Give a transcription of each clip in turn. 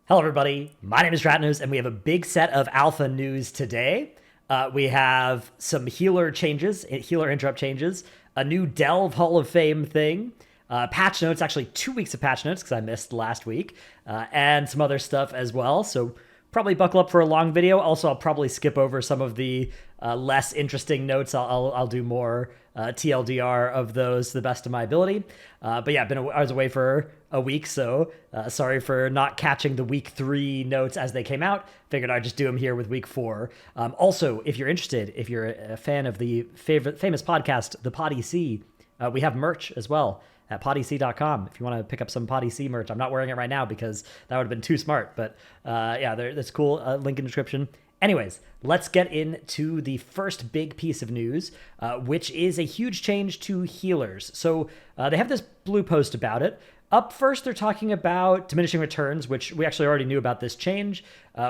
Hello, everybody. My name is Ratnos, and we have a big set of alpha news today. We have some healer changes, healer interrupt changes, a new Delve Hall of Fame thing, patch notes, actually 2 weeks of patch notes because I missed last week, and some other stuff as well. So probably buckle up for a long video. Also, I'll probably skip over some of the less interesting notes. I'll do more TLDR of those to the best of my ability. But yeah, I was away for a week, so sorry for not catching the week 3 notes as they came out. Figured I'd just do them here with week 4. Also, if you're interested, if you're a fan of the famous podcast, The Pod EC, we have merch as well at podec.com if you want to pick up some Pod EC merch. I'm not wearing it right now because that would have been too smart, but yeah, that's cool. Link in description. Anyways, let's get into the first big piece of news, which is a huge change to healers. So they have this blue post about it. Up first, they're talking about diminishing returns, which we actually already knew about this change,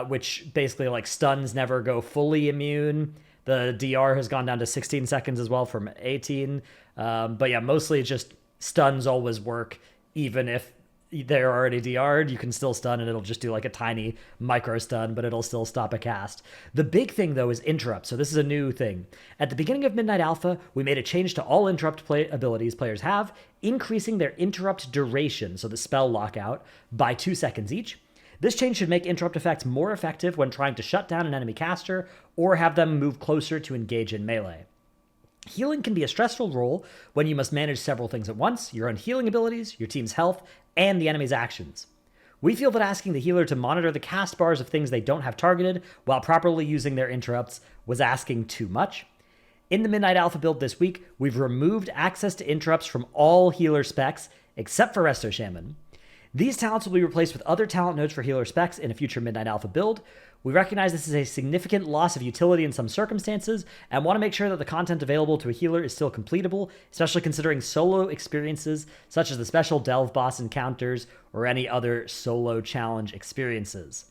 which basically like stuns never go fully immune. The DR has gone down to 16 seconds as well from 18. But yeah, mostly it's just stuns always work, even if they're already DR'd, you can still stun and it'll just do like a tiny micro stun, but it'll still stop a cast. The big thing though is interrupt. So this is a new thing. At the beginning of Midnight Alpha, we made a change to all interrupt abilities players have, increasing their interrupt duration, so the spell lockout, by 2 seconds each. This change should make interrupt effects more effective when trying to shut down an enemy caster or have them move closer to engage in melee. Healing can be a stressful role when you must manage several things at once: your own healing abilities, your team's health, and the enemy's actions. We feel that asking the healer to monitor the cast bars of things they don't have targeted while properly using their interrupts was asking too much. In the Midnight Alpha build this week, we've removed access to interrupts from all healer specs except for Resto Shaman. These talents will be replaced with other talent nodes for healer specs in a future Midnight Alpha build. We recognize this is a significant loss of utility in some circumstances and want to make sure that the content available to a healer is still completable, especially considering solo experiences such as the special Delve boss encounters or any other solo challenge experiences.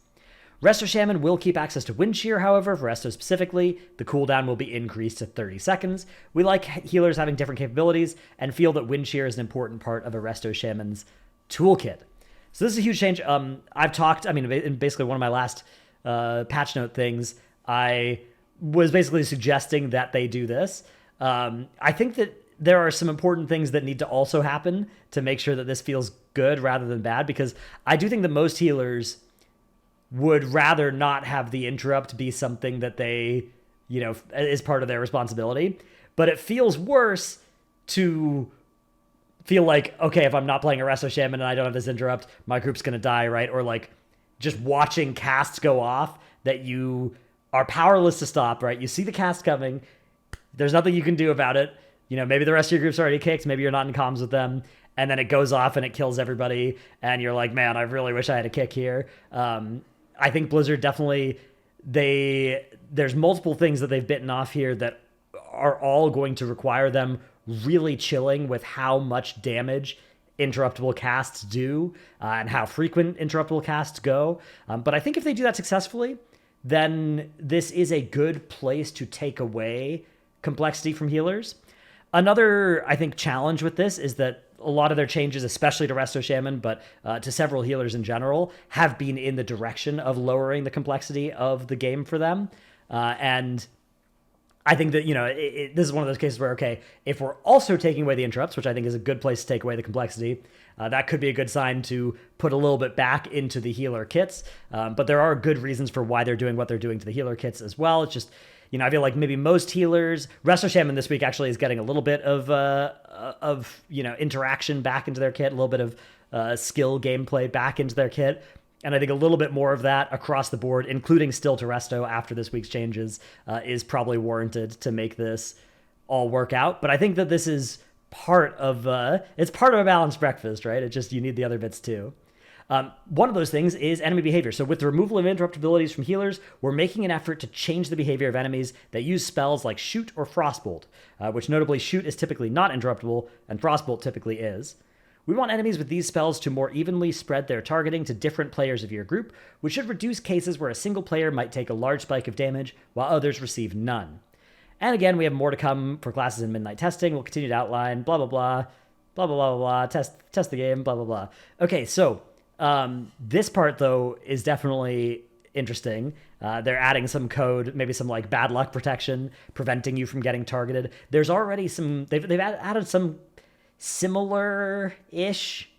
Resto Shaman will keep access to Wind Shear, however, for Resto specifically. The cooldown will be increased to 30 seconds. We like healers having different capabilities and feel that Wind Shear is an important part of a Resto Shaman's toolkit. So this is a huge change. I've talked, in basically one of my last patch note things, I was basically suggesting that they do this. I think that there are some important things that need to also happen to make sure that this feels good rather than bad, because I do think that most healers would rather not have the interrupt be something that they, is part of their responsibility. But it feels worse to feel like, okay, if I'm not playing a Resto Shaman and I don't have this interrupt, my group's going to die, right? Or like just watching casts go off that you are powerless to stop, right? You see the cast coming. There's nothing you can do about it. Maybe the rest of your group's already kicked. Maybe you're not in comms with them. And then it goes off and it kills everybody. And you're like, man, I really wish I had a kick here. I think Blizzard definitely, there's multiple things that they've bitten off here that are all going to require them really chilling with how much damage interruptible casts do and how frequent interruptible casts go. But I think if they do that successfully, then this is a good place to take away complexity from healers. Another, I think, challenge with this is that a lot of their changes, especially to Resto Shaman, but to several healers in general, have been in the direction of lowering the complexity of the game for them. And I think that, this is one of those cases where, okay, if we're also taking away the interrupts, which I think is a good place to take away the complexity, that could be a good sign to put a little bit back into the healer kits. But there are good reasons for why they're doing what they're doing to the healer kits as well. It's just, I feel like maybe most healers, Resto Shaman this week actually is getting a little bit of interaction back into their kit, a little bit of skill gameplay back into their kit. And I think a little bit more of that across the board, including still to Resto after this week's changes, is probably warranted to make this all work out. But I think that this is part of a balanced breakfast, right? It just, you need the other bits too. One of those things is enemy behavior. So with the removal of interrupt abilities from healers, we're making an effort to change the behavior of enemies that use spells like Shoot or Frostbolt, which notably Shoot is typically not interruptible and Frostbolt typically is. We want enemies with these spells to more evenly spread their targeting to different players of your group, which should reduce cases where a single player might take a large spike of damage while others receive none. And again, we have more to come for classes in Midnight testing. We'll continue to outline, blah, blah, blah, blah, blah, blah, blah, test the game, blah, blah, blah. Okay, so This part, though, is definitely interesting. They're adding some code, maybe some like bad luck protection, preventing you from getting targeted. There's already some, they've added some similar-ish,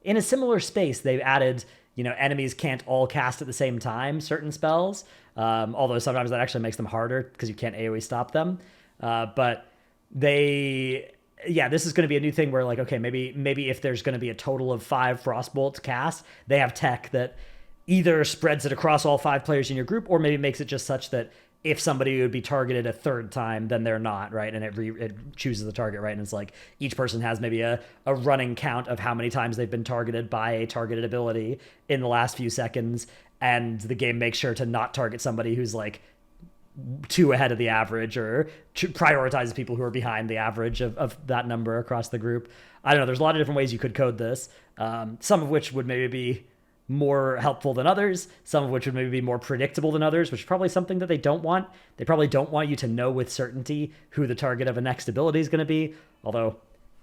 in a similar space, they've added, enemies can't all cast at the same time, certain spells. Although sometimes that actually makes them harder because you can't AoE stop them. But this is going to be a new thing where like, okay, maybe if there's going to be a total of 5 Frostbolts cast, they have tech that either spreads it across all 5 players in your group, or maybe makes it just such that if somebody would be targeted a third time, then they're not, right? And it chooses the target, right? And it's like each person has maybe a running count of how many times they've been targeted by a targeted ability in the last few seconds, and the game makes sure to not target somebody who's like 2 ahead of the average, or prioritizes people who are behind the average of that number across the group. I don't know. There's a lot of different ways you could code this, some of which would maybe be more helpful than others, some of which would maybe be more predictable than others, which is probably something that they don't want. They probably don't want you to know with certainty who the target of a next ability is going to be, although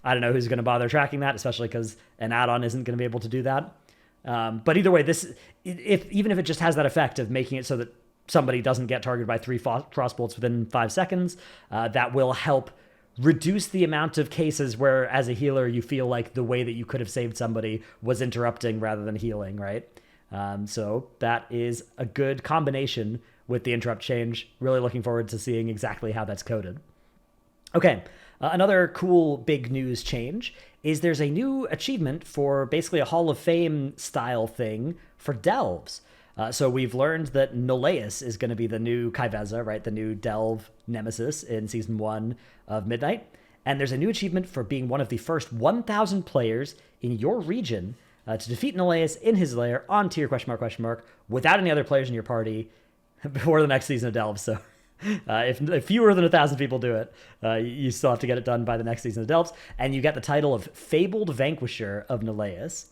I don't know who's going to bother tracking that, especially because an add-on isn't going to be able to do that. But either way, even if it just has that effect of making it so that somebody doesn't get targeted by 3 crossbolts within 5 seconds, that will help reduce the amount of cases where, as a healer, you feel like the way that you could have saved somebody was interrupting rather than healing, right? So that is a good combination with the interrupt change. Really looking forward to seeing exactly how that's coded. Okay, another cool big news change is there's a new achievement for basically a Hall of Fame style thing for delves. So we've learned that Noleus is going to be the new Kaiveza, right? The new delve nemesis in Season 1 of Midnight. And there's a new achievement for being one of the first 1,000 players in your region to defeat Noleus in his lair on tier ... without any other players in your party before the next season of delves. So if fewer than 1,000 people do it, you still have to get it done by the next season of delves. And you get the title of Fabled Vanquisher of Noleus.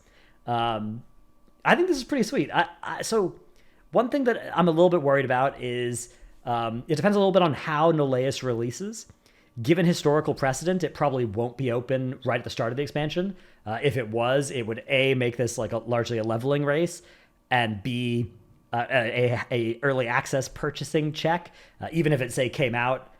I think this is pretty sweet. So one thing that I'm a little bit worried about is it depends a little bit on how Noleus releases. Given historical precedent, it probably won't be open right at the start of the expansion. If it was, it would A, make this like largely a leveling race, and B, a early access purchasing check. Even if it, say, came out,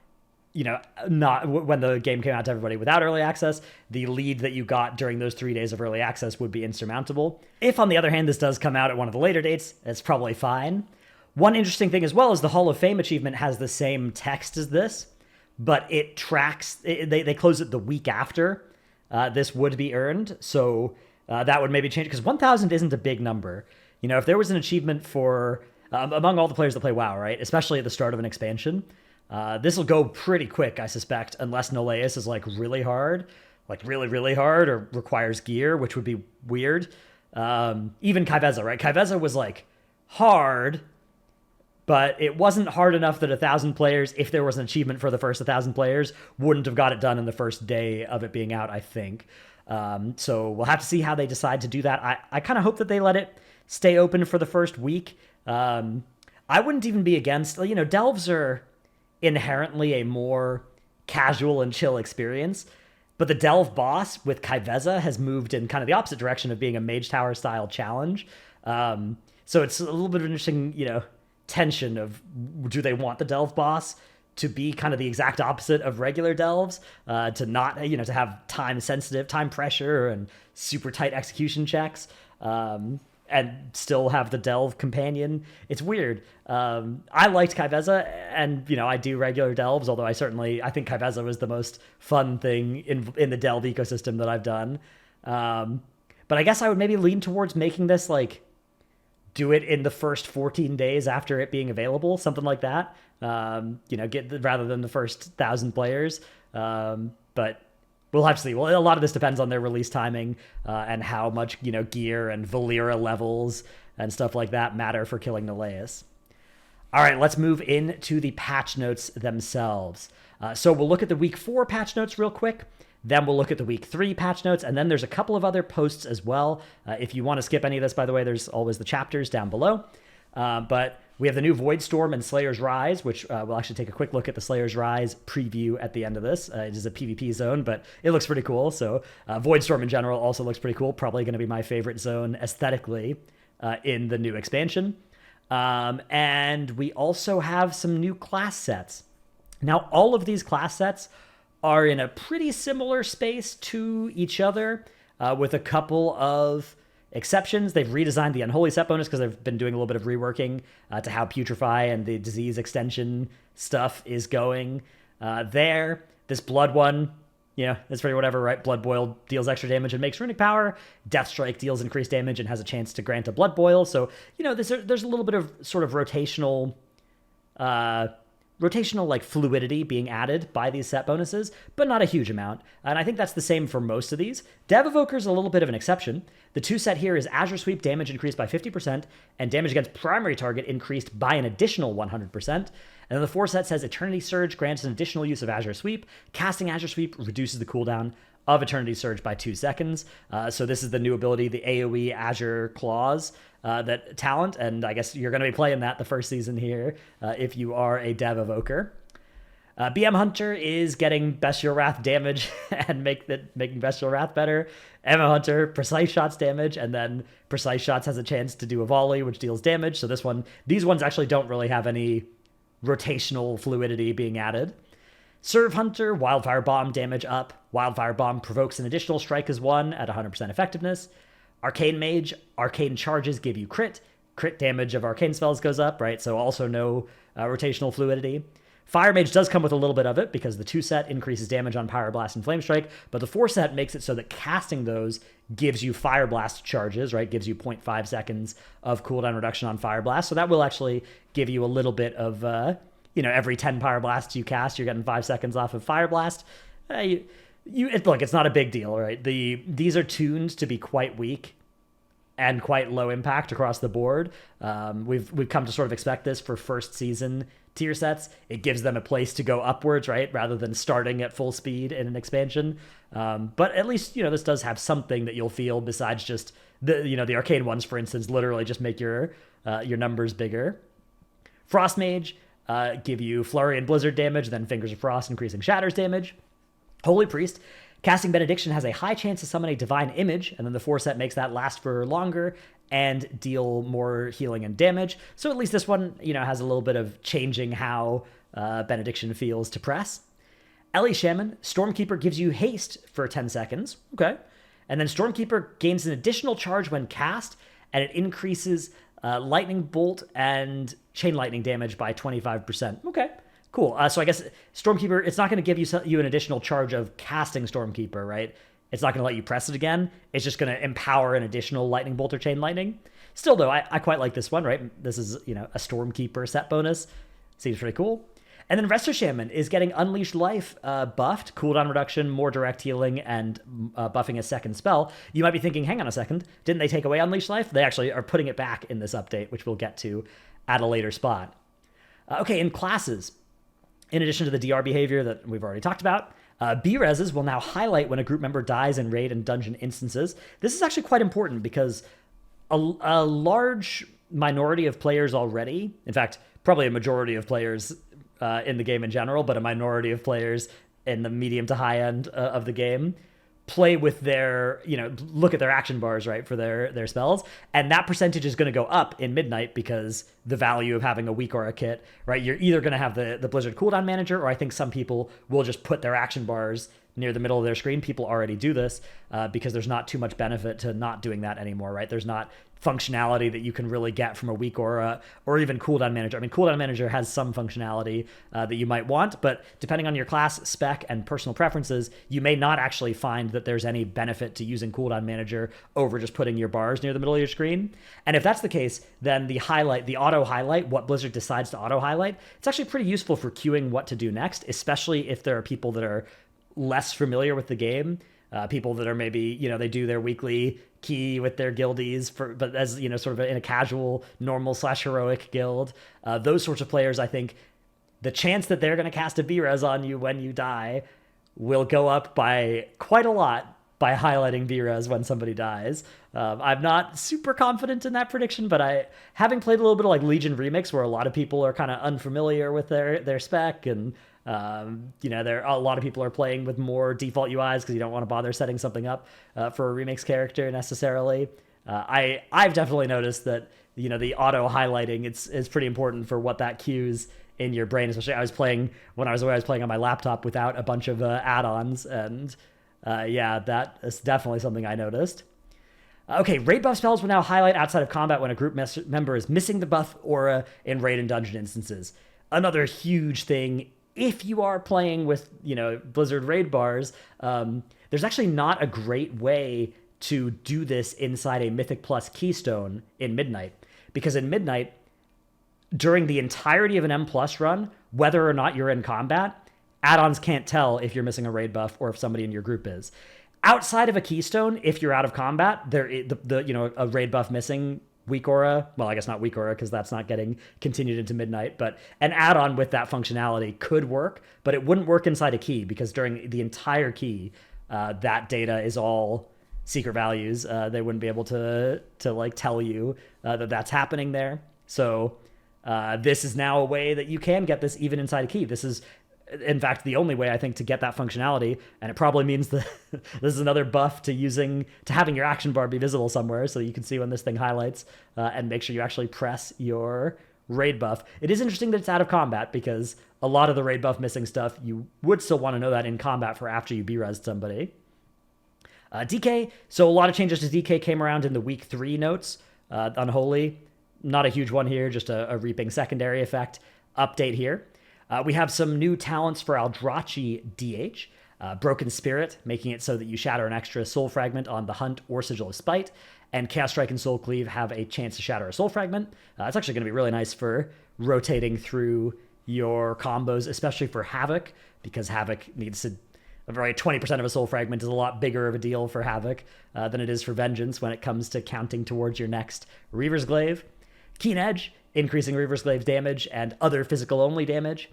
not when the game came out to everybody without early access, the lead that you got during those 3 days of early access would be insurmountable. If, on the other hand, this does come out at one of the later dates, it's probably fine. One interesting thing as well is the Hall of Fame achievement has the same text as this, but it tracks, they close it the week after this would be earned, so that would maybe change, because 1,000 isn't a big number. If there was an achievement for, among all the players that play WoW, right, especially at the start of an expansion, this will go pretty quick, I suspect, unless Noleus is like really hard, or requires gear, which would be weird. Even Kaiveza, right? Kaiveza was like hard, but it wasn't hard enough that 1,000 players, if there was an achievement for the first 1,000 players, wouldn't have got it done in the first day of it being out, I think. So we'll have to see how they decide to do that. I kind of hope that they let it stay open for the first week. I wouldn't even be against, delves are inherently a more casual and chill experience, but the delve boss with Kaiveza has moved in kind of the opposite direction of being a Mage Tower style challenge. So it's a little bit of an interesting, tension of, do they want the delve boss to be kind of the exact opposite of regular delves, to not, to have time pressure and super tight execution checks, and still have the delve companion. It's weird. I liked Kaiveza, and I do regular delves, although I think Kaiveza was the most fun thing in the delve ecosystem that I've done. But I guess I would maybe lean towards making this like do it in the first 14 days after it being available, something like that. Rather than the first 1,000 players. But we'll have to see. Well, a lot of this depends on their release timing, and how much, gear and Valera levels and stuff like that matter for killing Noleus. All right, let's move into the patch notes themselves. So we'll look at the week 4 patch notes real quick. Then we'll look at the week 3 patch notes, and then there's a couple of other posts as well. If you want to skip any of this, by the way, there's always the chapters down below. But We have the new Void Storm and Slayer's Rise, which we'll actually take a quick look at the Slayer's Rise preview at the end of this. It is a PvP zone, but it looks pretty cool. So Void Storm in general also looks pretty cool. Probably going to be my favorite zone aesthetically in the new expansion. And we also have some new class sets. Now, all of these class sets are in a pretty similar space to each other, with a couple of exceptions. They've redesigned the Unholy set bonus because they've been doing a little bit of reworking to how Putrefy and the disease extension stuff is going there. This Blood one, it's pretty whatever, right? Blood Boil deals extra damage and makes runic power. Death Strike deals increased damage and has a chance to grant a Blood Boil. So, there's a little bit of sort of rotational like fluidity being added by these set bonuses, but not a huge amount. And I think that's the same for most of these. Dev Evoker is a little bit of an exception. The 2 set here is Azure Sweep damage increased by 50% and damage against primary target increased by an additional 100%. And then the 4 set says Eternity Surge grants an additional use of Azure Sweep. Casting Azure Sweep reduces the cooldown of Eternity Surge by 2 seconds. So this is the new ability, the AoE Azure Claws, that talent, and I guess you're going to be playing that the first season here if you are a Dev Evoker. BM Hunter is getting Bestial Wrath damage and making Bestial Wrath better. Emma Hunter, Precise Shots damage, and then Precise Shots has a chance to do a volley, which deals damage. So these ones actually don't really have any rotational fluidity being added. Serve Hunter, Wildfire Bomb damage up. Wildfire Bomb provokes an additional strike as 1 at 100% effectiveness. Arcane Mage, Arcane Charges give you crit. Crit damage of arcane spells goes up, right? So also no rotational fluidity. Fire Mage does come with a little bit of it because the 2 set increases damage on Pyroblast and Flame Strike, but the 4 set makes it so that casting those gives you Fire Blast charges, right? Gives you 0.5 seconds of cooldown reduction on Fire Blast. So that will actually give you a little bit of, every 10 Pyroblasts you cast, you're getting 5 seconds off of Fire Blast. Look, it's not a big deal, right? These are tuned to be quite weak and quite low impact across the board. We've come to sort of expect this for first season tier sets. It gives them a place to go upwards, right? Rather than starting at full speed in an expansion. But at least, this does have something that you'll feel besides just the arcane ones, for instance, literally just make your numbers bigger. Frost Mage, give you Flurry and Blizzard damage, then Fingers of Frost increasing Shatters damage. Holy Priest, casting Benediction has a high chance to summon a Divine Image, and then the 4 set makes that last for longer and deal more healing and damage. So at least this one, has a little bit of changing how Benediction feels to press. Ellie Shaman, Stormkeeper gives you haste for 10 seconds. Okay. And then Stormkeeper gains an additional charge when cast, and it increases Lightning Bolt and Chain Lightning damage by 25%. Okay. Cool. So I guess Stormkeeper, it's not going to give you an additional charge of casting Stormkeeper, right? It's not going to let you press it again. It's just going to empower an additional Lightning Bolt or Chain Lightning. Still, though, I quite like this one, right? This is, a Stormkeeper set bonus. Seems pretty cool. And then Resto Shaman is getting Unleashed Life buffed, cooldown reduction, more direct healing, and buffing a second spell. You might be thinking, hang on a second, didn't they take away Unleashed Life? They actually are putting it back in this update, which we'll get to at a later spot. Okay, in classes, in addition to the DR behavior that we've already talked about, B-Reses will now highlight when a group member dies in raid and dungeon instances. This is actually quite important because a large minority of players already, in fact, probably a majority of players in the game in general, but a minority of players in the medium to high end of the game, play with their, look at their action bars, right, for their spells. And that percentage is going to go up in Midnight because the value of having a weak aura kit, right? You're either going to have the Blizzard cooldown manager, or I think some people will just put their action bars near the middle of their screen. People already do this because there's not too much benefit to not doing that anymore, right? There's not functionality that you can really get from a weak aura or even cooldown manager. I mean, cooldown manager has some functionality that you might want, but depending on your class, spec, and personal preferences, you may not actually find that there's any benefit to using cooldown manager over just putting your bars near the middle of your screen. And if that's the case, then the auto highlight, what Blizzard decides to auto highlight, it's actually pretty useful for queuing what to do next, especially if there are people that are less familiar with the game, people that are maybe, they do their weekly key with their guildies but as, sort of in a casual, normal / heroic guild. Those sorts of players, I think the chance that they're going to cast a B-Res on you when you die will go up by quite a lot by highlighting V-Res when somebody dies. I'm not super confident in that prediction, but having played a little bit of like Legion Remix, where a lot of people are kind of unfamiliar with their spec, and there a lot of people are playing with more default UIs because you don't want to bother setting something up for a remix character necessarily. I've definitely noticed that the auto highlighting is pretty important for what that cues in your brain. Especially I was playing when I was away. I was playing on my laptop without a bunch of add-ons, and that is definitely something I noticed. Okay, raid buff spells will now highlight outside of combat when a group member is missing the buff aura in raid and dungeon instances. Another huge thing, if you are playing with, Blizzard raid bars, there's actually not a great way to do this inside a Mythic Plus keystone in Midnight. Because in Midnight, during the entirety of an M Plus run, whether or not you're in combat, add-ons can't tell if you're missing a raid buff or if somebody in your group is. Outside of a keystone, if you're out of combat, a raid buff missing, weak aura, well, I guess not weak aura because that's not getting continued into Midnight, but an add-on with that functionality could work, but it wouldn't work inside a key because during the entire key, that data is all secret values. They wouldn't be able to like tell you that that's happening there. So this is now a way that you can get this even inside a key. This is, in fact, the only way I think to get that functionality, and it probably means that this is another buff to having your action bar be visible somewhere so you can see when this thing highlights and make sure you actually press your raid buff. It is interesting that it's out of combat because a lot of the raid buff missing stuff, you would still want to know that in combat for after you B-res somebody. DK, so a lot of changes to DK came around in the week 3 notes. Unholy, not a huge one here, just a reaping secondary effect update here. We have some new talents for Aldrachi DH. Broken Spirit, making it so that you shatter an extra soul fragment on the Hunt or Sigil of Spite, and Chaos Strike and Soul Cleave have a chance to shatter a soul fragment. It's actually going to be really nice for rotating through your combos, especially for Havoc, because Havoc needs to... 20% of a soul fragment is a lot bigger of a deal for Havoc than it is for Vengeance when it comes to counting towards your next Reaver's Glaive. Keen Edge, increasing Reaver's Glaive's damage and other physical-only damage.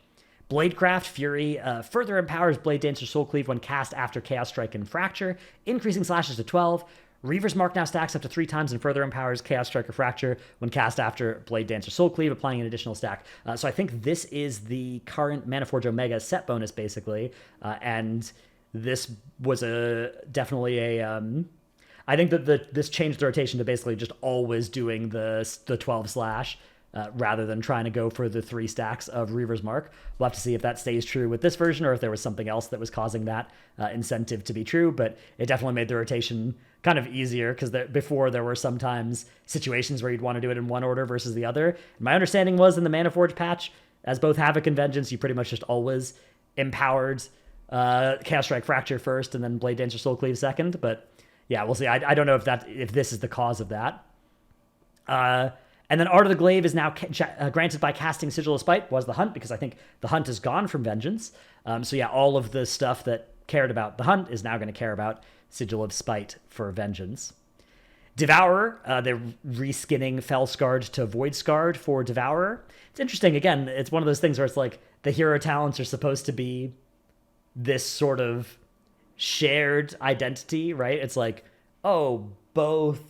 Bladecraft Fury further empowers Blade Dancer Soul Cleave when cast after Chaos Strike and Fracture, increasing slashes to 12. Reaver's Mark now stacks up to 3 times and further empowers Chaos Strike or Fracture when cast after Blade Dancer Soul Cleave, applying an additional stack. So I think this is the current Manaforge Omega set bonus, basically, and this was definitely a... I think that this changed the rotation to basically just always doing the 12 slash rather than trying to go for the 3 stacks of Reaver's Mark. We'll have to see if that stays true with this version or if there was something else that was causing that incentive to be true, but it definitely made the rotation kind of easier because before there were sometimes situations where you'd want to do it in one order versus the other. And my understanding was in the Manaforge patch, as both Havoc and Vengeance, you pretty much just always empowered Chaos Strike Fracture first and then Blade Dancer Soul Cleave second, but yeah, we'll see. I don't know if this is the cause of that. And then Art of the Glaive is now granted by casting Sigil of Spite, was the Hunt, because I think the Hunt is gone from Vengeance. So yeah, all of the stuff that cared about the Hunt is now going to care about Sigil of Spite for Vengeance. Devourer, they're reskinning Fellscarred to Voidscarred for Devourer. It's interesting, again, it's one of those things where it's like the hero talents are supposed to be this sort of shared identity, right? It's like, oh, both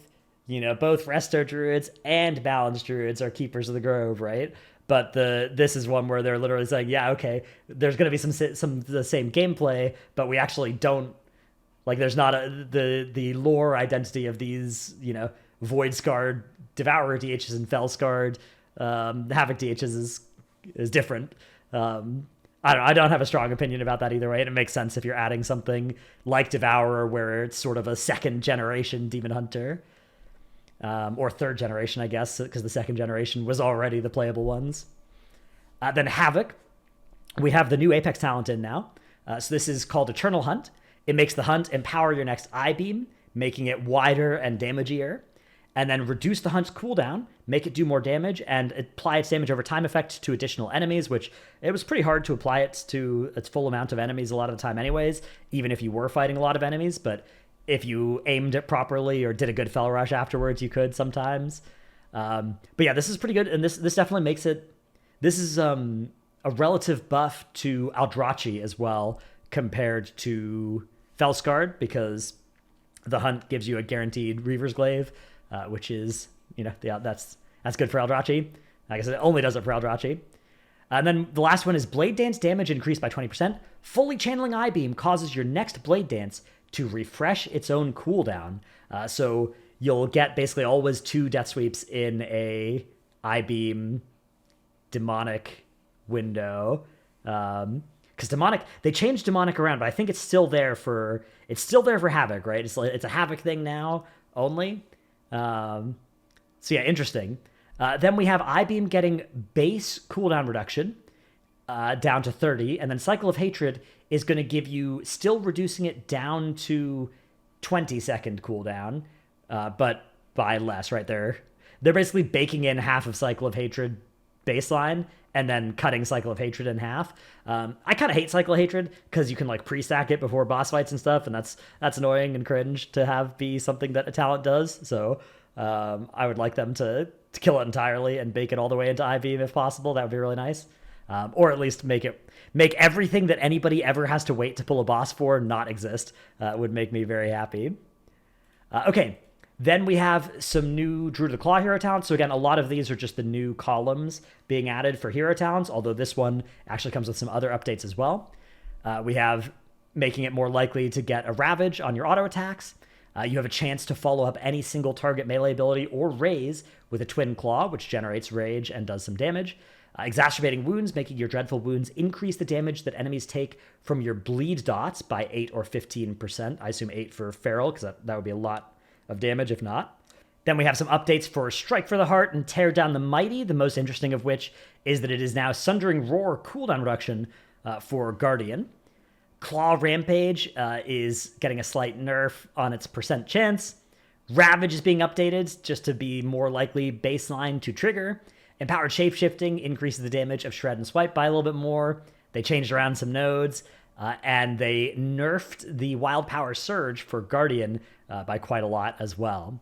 Resto Druids and Balance Druids are Keepers of the Grove, right? But this is one where they're literally saying, yeah, okay, there's going to be some of the same gameplay, but we actually don't, like, there's not the lore identity of these, Void-Scarred Devourer DHs and Fell-Scarred Havoc DHs is different. I don't have a strong opinion about that either way. It makes sense if you're adding something like Devourer where it's sort of a second generation Demon Hunter. Or third generation, I guess, because the second generation was already the playable ones. Then Havoc. We have the new Apex talent in now. So this is called Eternal Hunt. It makes the Hunt empower your next I-Beam, making it wider and damagier. And then reduce the Hunt's cooldown, make it do more damage, and apply its damage over time effect to additional enemies, which it was pretty hard to apply it to its full amount of enemies a lot of the time anyways, even if you were fighting a lot of enemies. But if you aimed it properly or did a good Fell Rush afterwards, you could sometimes. But yeah, this is pretty good, and this definitely makes it... This is a relative buff to Aldrachi as well, compared to Fellscarred, because The Hunt gives you a guaranteed Reaver's Glaive, which is, that's good for Eldrachi. Like I said, it only does it for Eldrachi. And then the last one is Blade Dance damage increased by 20%. Fully channeling I-Beam causes your next Blade Dance to refresh its own cooldown. So you'll get basically always 2 Death Sweeps in a I-Beam demonic window. Because demonic, they changed demonic around, but I think it's still there for Havoc, right? It's a Havoc thing now only. So yeah, interesting. Then we have I-Beam getting base cooldown reduction down to 30, and then Cycle of Hatred is going to give you, still reducing it down to 20-second cooldown, but by less, right? They're basically baking in half of Cycle of Hatred baseline and then cutting Cycle of Hatred in half. I kind of hate Cycle of Hatred because you can like pre-stack it before boss fights and stuff, and that's annoying and cringe to have be something that a talent does. So I would like them to kill it entirely and bake it all the way into I-Beam if possible. That would be really nice. Or at least make everything that anybody ever has to wait to pull a boss for not exist. Would make me very happy. Okay, then we have some new Druid of the Claw hero talents. So again, a lot of these are just the new columns being added for hero talents, although this one actually comes with some other updates as well. We have making it more likely to get a Ravage on your auto attacks. You have a chance to follow up any single target melee ability or raise with a Twin Claw, which generates rage and does some damage. Exacerbating wounds, making your dreadful wounds increase the damage that enemies take from your bleed dots by 8 or 15%. I assume 8 for Feral, because that would be a lot of damage if not. Then we have some updates for Strike for the Heart and Tear Down the Mighty, the most interesting of which is that it is now Sundering Roar cooldown reduction for Guardian. Claw Rampage is getting a slight nerf on its percent chance. Ravage is being updated just to be more likely baseline to trigger. Empowered Shapeshifting increases the damage of Shred and Swipe by a little bit more. They changed around some nodes, and they nerfed the Wild Power Surge for Guardian by quite a lot as well.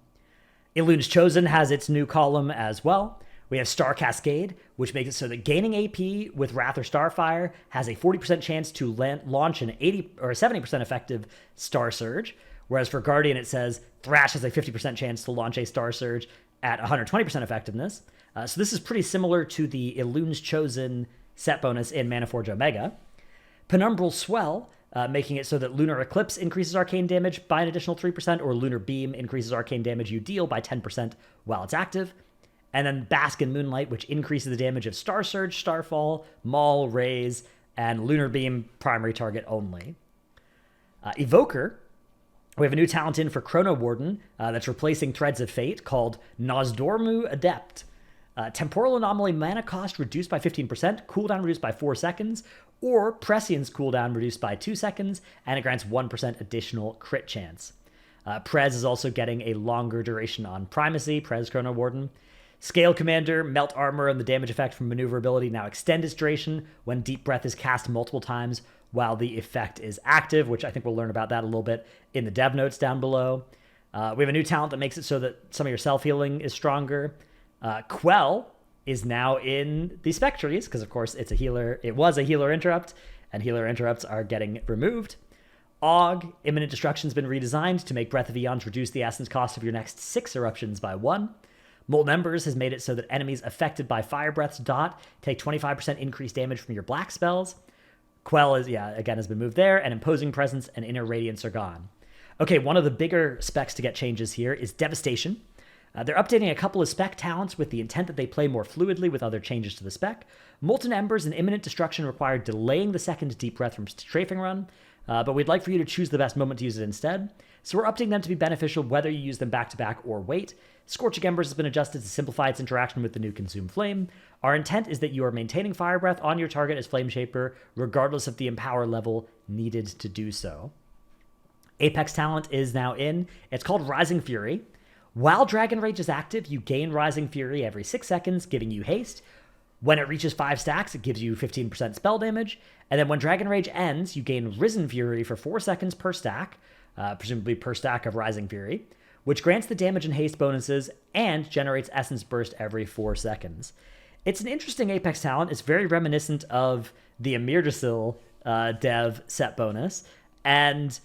Elun's Chosen has its new column as well. We have Star Cascade, which makes it so that gaining AP with Wrath or Starfire has a 40% chance to launch an 80 or 70% effective Star Surge, whereas for Guardian it says Thrash has a 50% chance to launch a Star Surge at 120% effectiveness. So this is pretty similar to the Elun's Chosen set bonus in Manaforge Omega. Penumbral Swell, making it so that Lunar Eclipse increases arcane damage by an additional 3%, or Lunar Beam increases arcane damage you deal by 10% while it's active. And then Bask in Moonlight, which increases the damage of Star Surge, Starfall, Maul, Raise, and Lunar Beam primary target only. Evoker, we have a new talent in for Chrono Warden that's replacing Threads of Fate called Nozdormu Adept. Temporal Anomaly mana cost reduced by 15%, cooldown reduced by 4 seconds, or Prescience cooldown reduced by 2 seconds, and it grants 1% additional crit chance. Prez is also getting a longer duration on Primacy, Prez Chrono Warden. Scale Commander, Melt Armor, and the damage effect from Maneuverability now extend its duration when Deep Breath is cast multiple times while the effect is active, which I think we'll learn about that a little bit in the dev notes down below. We have a new talent that makes it so that some of your self-healing is stronger. Quell is now in the Spectries, because of course it's a healer. It was a healer interrupt, and healer interrupts are getting removed. Og, Imminent Destruction's been redesigned to make Breath of Eons reduce the essence cost of your next 6 eruptions by 1. Molten Embers has made it so that enemies affected by Fire Breath's dot take 25% increased damage from your black spells. Quell has been moved there, and Imposing Presence and Inner Radiance are gone. Okay, one of the bigger specs to get changes here is Devastation. They're updating a couple of spec talents with the intent that they play more fluidly with other changes to the spec. Molten Embers and Imminent Destruction require delaying the second Deep Breath from Strafing Run, but we'd like for you to choose the best moment to use it instead. So we're updating them to be beneficial whether you use them back-to-back or wait. Scorching Embers has been adjusted to simplify its interaction with the new Consume Flame. Our intent is that you are maintaining Fire Breath on your target as Flame Shaper, regardless of the Empower level needed to do so. Apex talent is now in. It's called Rising Fury. While Dragon Rage is active, you gain Rising Fury every 6 seconds, giving you haste. When it reaches 5 stacks, it gives you 15% spell damage. And then when Dragon Rage ends, you gain Risen Fury for 4 seconds per stack, presumably per stack of Rising Fury, which grants the damage and haste bonuses and generates Essence Burst every 4 seconds. It's an interesting Apex talent. It's very reminiscent of the Amirdasil dev set bonus. And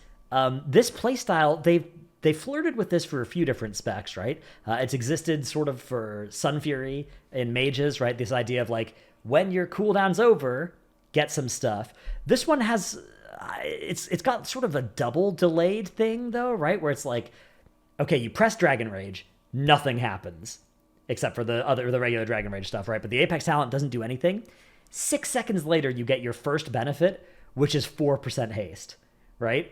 this playstyle, they've they flirted with this for a few different specs, right? It's existed sort of for Sun Fury in mages, right? This idea of like, when your cooldown's over, get some stuff. This one has, it's got sort of a double delayed thing though, right? Where it's like, okay, you press Dragon Rage, nothing happens except for the regular Dragon Rage stuff, right? But the Apex talent doesn't do anything. 6 seconds later, you get your first benefit, which is 4% haste, right?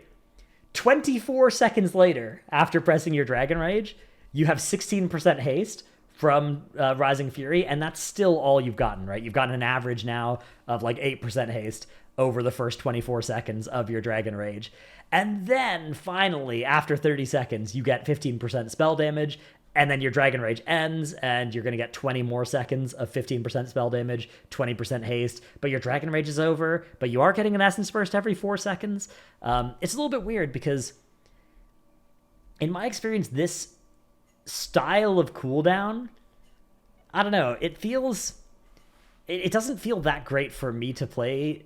24 seconds later, after pressing your Dragon Rage, you have 16% haste from Rising Fury, and that's still all you've gotten, right? You've gotten an average now of like 8% haste over the first 24 seconds of your Dragon Rage. And then finally, after 30 seconds, you get 15% spell damage, and then your Dragon Rage ends, and you're going to get 20 more seconds of 15% spell damage, 20% haste, but your Dragon Rage is over, but you are getting an Essence Burst every 4 seconds. It's a little bit weird because, in my experience, this style of cooldown, I don't know, it doesn't feel that great for me to play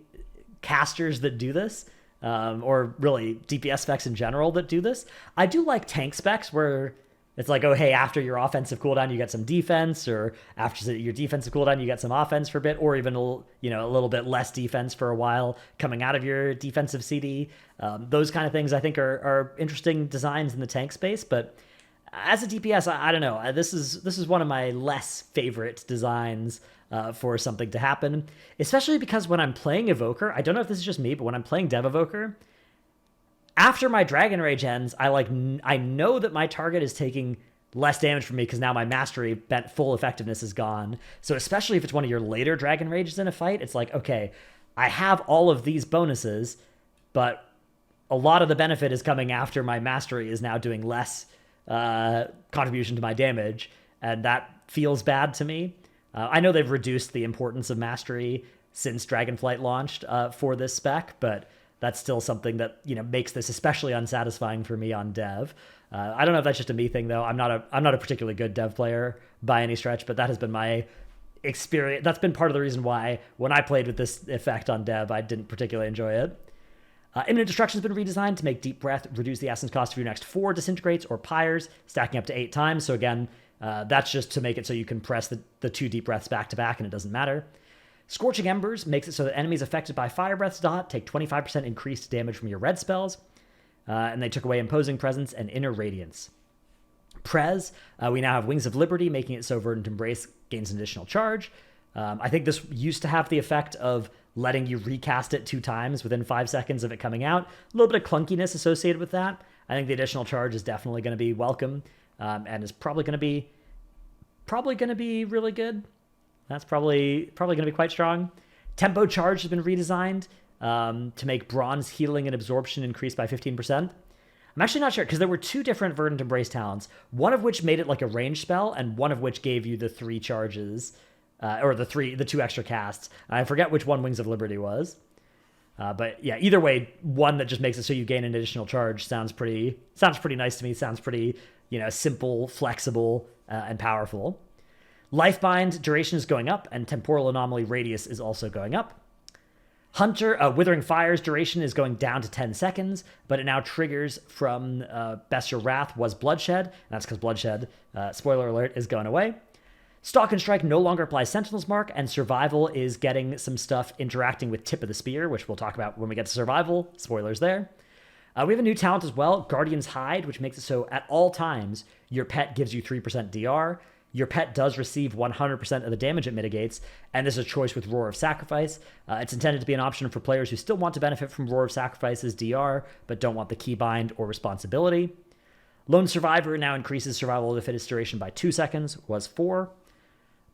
casters that do this, or really DPS specs in general that do this. I do like tank specs where it's like, oh, hey, after your offensive cooldown, you get some defense, or after your defensive cooldown, you get some offense for a bit, or even a little bit less defense for a while coming out of your defensive CD. Those kind of things I think are interesting designs in the tank space. But as a DPS, I don't know. This is one of my less favorite designs for something to happen, especially because when I'm playing Evoker, I don't know if this is just me, but when I'm playing Dev Evoker, after my Dragon Rage ends, I know that my target is taking less damage from me because now my mastery bent full effectiveness is gone. So especially if it's one of your later Dragon Rages in a fight, it's like, okay, I have all of these bonuses, but a lot of the benefit is coming after my mastery is now doing less contribution to my damage, and that feels bad to me. I know they've reduced the importance of mastery since Dragonflight launched for this spec, but that's still something that makes this especially unsatisfying for me on Dev. I don't know if that's just a me thing though. I'm not a particularly good Dev player by any stretch, but that has been my experience. That's been part of the reason why when I played with this effect on Dev, I didn't particularly enjoy it. Imminent Destruction has been redesigned to make Deep Breath reduce the essence cost of your next 4 disintegrates or pyres, stacking up to 8 times. So again, that's just to make it so you can press the 2 Deep Breaths back to back and it doesn't matter. Scorching Embers makes it so that enemies affected by Fire Breath's dot take 25% increased damage from your red spells, and they took away Imposing Presence and Inner Radiance. Prez, we now have Wings of Liberty, making it so Verdant Embrace gains an additional charge. I think this used to have the effect of letting you recast it 2 times within 5 seconds of it coming out. A little bit of clunkiness associated with that. I think the additional charge is definitely going to be welcome, and is probably going to be really good. That's probably going to be quite strong. Tempo Charge has been redesigned to make Bronze Healing and Absorption increase by 15%. I'm actually not sure, because there were 2 different Verdant Embrace talents, one of which made it like a ranged spell, and one of which gave you the 3 charges, or the 2 extra casts. I forget which one Wings of Liberty was. But yeah, either way, one that just makes it so you gain an additional charge sounds pretty nice to me. Sounds pretty, simple, flexible, and powerful. Lifebind duration is going up, and Temporal Anomaly radius is also going up. Hunter, Withering Fire's duration is going down to 10 seconds, but it now triggers from Bestial Wrath was Bloodshed, and that's because Bloodshed, spoiler alert, is going away. Stalk and Strike no longer applies Sentinel's Mark, and Survival is getting some stuff interacting with Tip of the Spear, which we'll talk about when we get to Survival. Spoilers there. We have a new talent as well, Guardian's Hide, which makes it so at all times your pet gives you 3% DR. Your pet does receive 100% of the damage it mitigates, and this is a choice with Roar of Sacrifice. It's intended to be an option for players who still want to benefit from Roar of Sacrifice's DR, but don't want the keybind or responsibility. Lone Survivor now increases Survival of the Fittest duration by 2 seconds, was 4.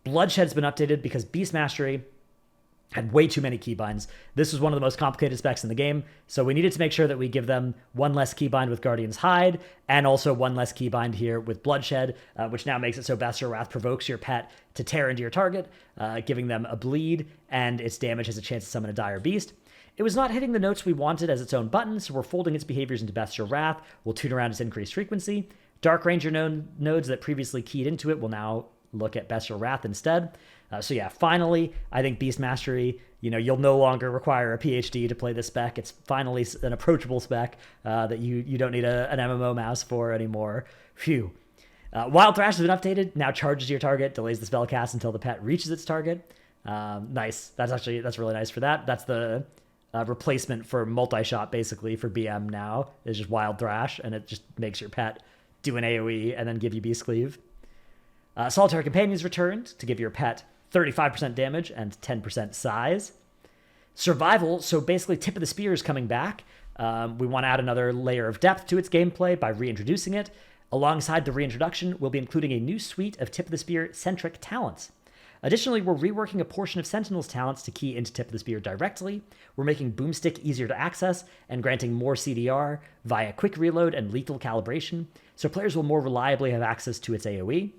Bloodshed's been updated because Beast Mastery had way too many keybinds. This was one of the most complicated specs in the game, so we needed to make sure that we give them 1 less keybind with Guardian's Hide, and also 1 less keybind here with Bloodshed, which now makes it so Bestial Wrath provokes your pet to tear into your target, giving them a bleed, and its damage has a chance to summon a dire beast. It was not hitting the notes we wanted as its own button, so we're folding its behaviors into Bestial Wrath. We'll tune around its increased frequency. Dark Ranger nodes that previously keyed into it will now look at Bestial Wrath instead. So yeah, finally, I think Beast Mastery, you'll no longer require a PhD to play this spec. It's finally an approachable spec that you don't need an MMO mouse for anymore. Phew. Wild Thrash has been updated. Now charges your target, delays the spell cast until the pet reaches its target. Nice. That's really nice for that. That's the replacement for multi-shot, basically, for BM now. It's just Wild Thrash, and it just makes your pet do an AoE and then give you Beast Cleave. Solitary Companions returned to give your pet 35% damage and 10% size. Survival, so basically Tip of the Spear is coming back. We want to add another layer of depth to its gameplay by reintroducing it. Alongside the reintroduction, we'll be including a new suite of Tip of the Spear-centric talents. Additionally, we're reworking a portion of Sentinel's talents to key into Tip of the Spear directly. We're making Boomstick easier to access and granting more CDR via quick reload and lethal calibration, so players will more reliably have access to its AoE.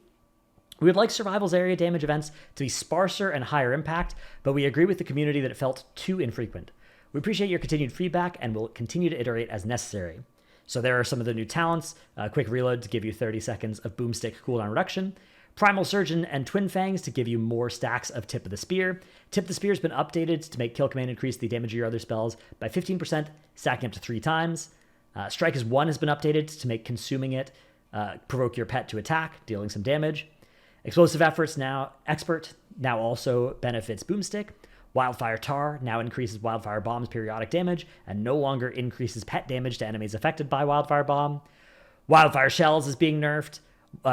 We would like Survival's area damage events to be sparser and higher impact, but we agree with the community that it felt too infrequent. We appreciate your continued feedback and will continue to iterate as necessary. So there are some of the new talents. Quick Reload to give you 30 seconds of Boomstick cooldown reduction. Primal Surgeon and Twin Fangs to give you more stacks of Tip of the Spear. Tip of the Spear has been updated to make Kill Command increase the damage of your other spells by 15%, stacking up to 3 times. Strike as 1 has been updated to make consuming it provoke your pet to attack, dealing some damage. Explosive Efforts Expert now also benefits Boomstick. Wildfire Tar now increases Wildfire Bomb's periodic damage and no longer increases pet damage to enemies affected by Wildfire Bomb. Wildfire Shells is being nerfed.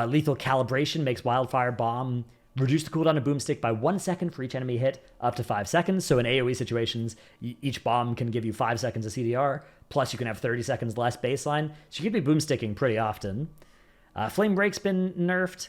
Lethal Calibration makes Wildfire Bomb reduce the cooldown of Boomstick by 1 second for each enemy hit, up to 5 seconds. So in AoE situations, each bomb can give you 5 seconds of CDR, plus you can have 30 seconds less baseline. So you could be boomsticking pretty often. Flame Break's been nerfed.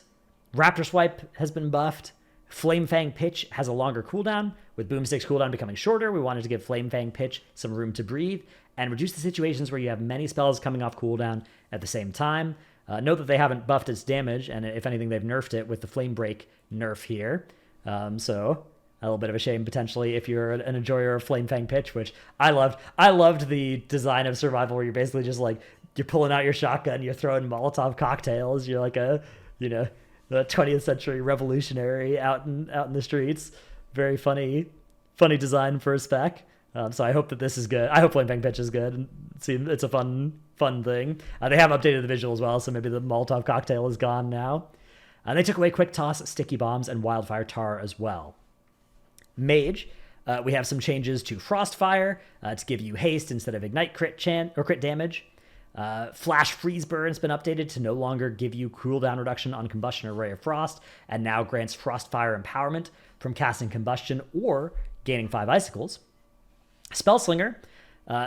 Raptor Swipe has been buffed. Flame Fang Pitch has a longer cooldown. With Boomstick's cooldown becoming shorter, we wanted to give Flame Fang Pitch some room to breathe and reduce the situations where you have many spells coming off cooldown at the same time. Note that they haven't buffed its damage, and if anything, they've nerfed it with the Flame Break nerf here. So a little bit of a shame, potentially, if you're an enjoyer of Flame Fang Pitch, which I loved. I loved the design of Survival where you're basically just like, you're pulling out your shotgun, you're throwing Molotov cocktails, you're like the 20th century revolutionary out in the streets. Very funny design for a spec. So I hope that this is good. I hope Flame Fang Pitch is good. It's a fun thing. They have updated the visual as well, so maybe the Molotov cocktail is gone now. They took away Quick Toss, Sticky Bombs, and Wildfire Tar as well. Mage, we have some changes to Frostfire to give you haste instead of Ignite crit damage. Flash Freeze Burn's been updated to no longer give you cooldown reduction on Combustion or Ray of Frost, and now grants Frostfire empowerment from casting Combustion or gaining 5 Icicles. Spellslinger,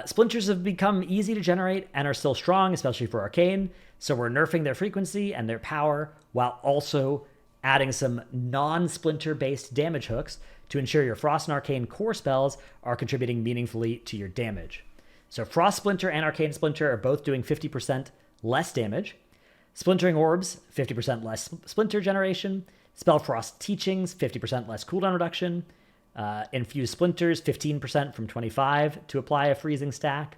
Splinters have become easy to generate and are still strong, especially for Arcane, so we're nerfing their frequency and their power while also adding some non-splinter-based damage hooks to ensure your Frost and Arcane core spells are contributing meaningfully to your damage. So Frost Splinter and Arcane Splinter are both doing 50% less damage. Splintering Orbs, 50% less Splinter generation. Spellfrost Teachings, 50% less cooldown reduction. Infused Splinters, 15% from 25 to apply a freezing stack.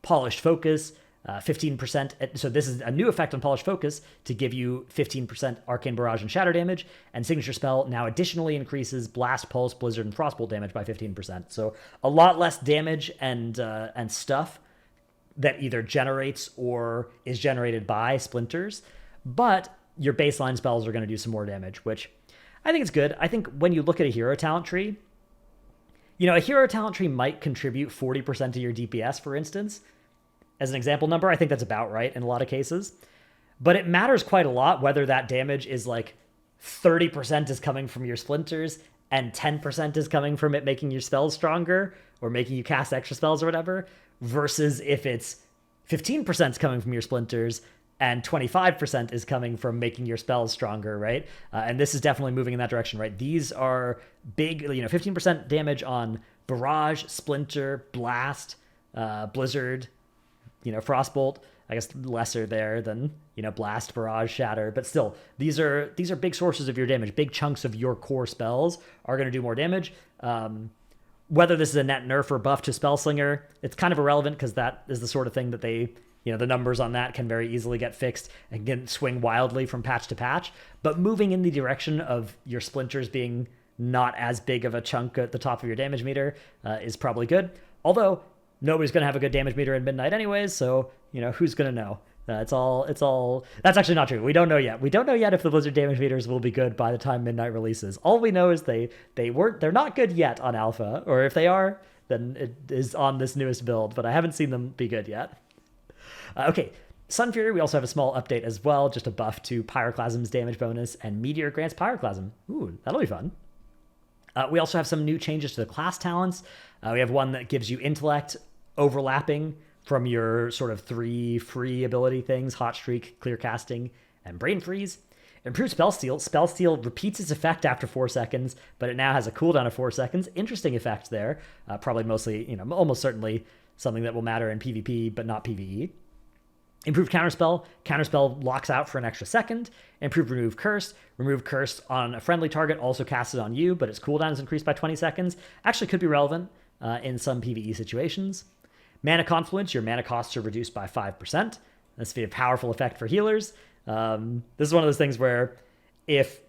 Polished Focus, 15%. So this is a new effect on Polished Focus to give you 15% Arcane Barrage and Shatter damage. And Signature Spell now additionally increases Blast, Pulse, Blizzard, and Frostbolt damage by 15%. So a lot less damage and stuff that either generates or is generated by Splinters. But your baseline spells are going to do some more damage, which I think is good. I think when you look at a hero talent tree, a hero talent tree might contribute 40% to your DPS, for instance. As an example number, I think that's about right in a lot of cases. But it matters quite a lot whether that damage is like 30% is coming from your Splinters and 10% is coming from it making your spells stronger or making you cast extra spells or whatever, versus if it's 15% is coming from your Splinters and 25% is coming from making your spells stronger, right? And this is definitely moving in that direction, right? These are big, 15% damage on Barrage, Splinter, Blast, Blizzard, Frostbolt. I guess lesser there than, Blast, Barrage, Shatter. But still, these are big sources of your damage. Big chunks of your core spells are going to do more damage. Whether this is a net nerf or buff to Spellslinger, it's kind of irrelevant because that is the sort of thing that they the numbers on that can very easily get fixed and can swing wildly from patch to patch. But moving in the direction of your splinters being not as big of a chunk at the top of your damage meter is probably good. Although nobody's going to have a good damage meter in Midnight anyways, so who's going to know? It's all. That's actually not true. We don't know yet. We don't know yet if the Blizzard damage meters will be good by the time Midnight releases. All we know is they're not good yet on Alpha, or if they are, then it is on this newest build. But I haven't seen them be good yet. Okay, Sun Fury. We also have a small update as well, just a buff to Pyroclasm's damage bonus, and Meteor grants Pyroclasm. Ooh, that'll be fun. We also have some new changes to the class talents. We have one that gives you Intellect overlapping from your sort of 3 free ability things: Hot Streak, Clear Casting, and Brain Freeze. Improved Spell Steal. Spell Steal repeats its effect after 4 seconds, but it now has a cooldown of 4 seconds. Interesting effect there. Probably mostly, almost certainly something that will matter in PvP, but not PvE. Improved Counterspell. Counterspell locks out for an extra second. Improved Remove Curse. Remove Curse on a friendly target, also casted on you, but its cooldown is increased by 20 seconds. Actually could be relevant in some PvE situations. Mana Confluence. Your mana costs are reduced by 5%. This would be a powerful effect for healers. This is one of those things where if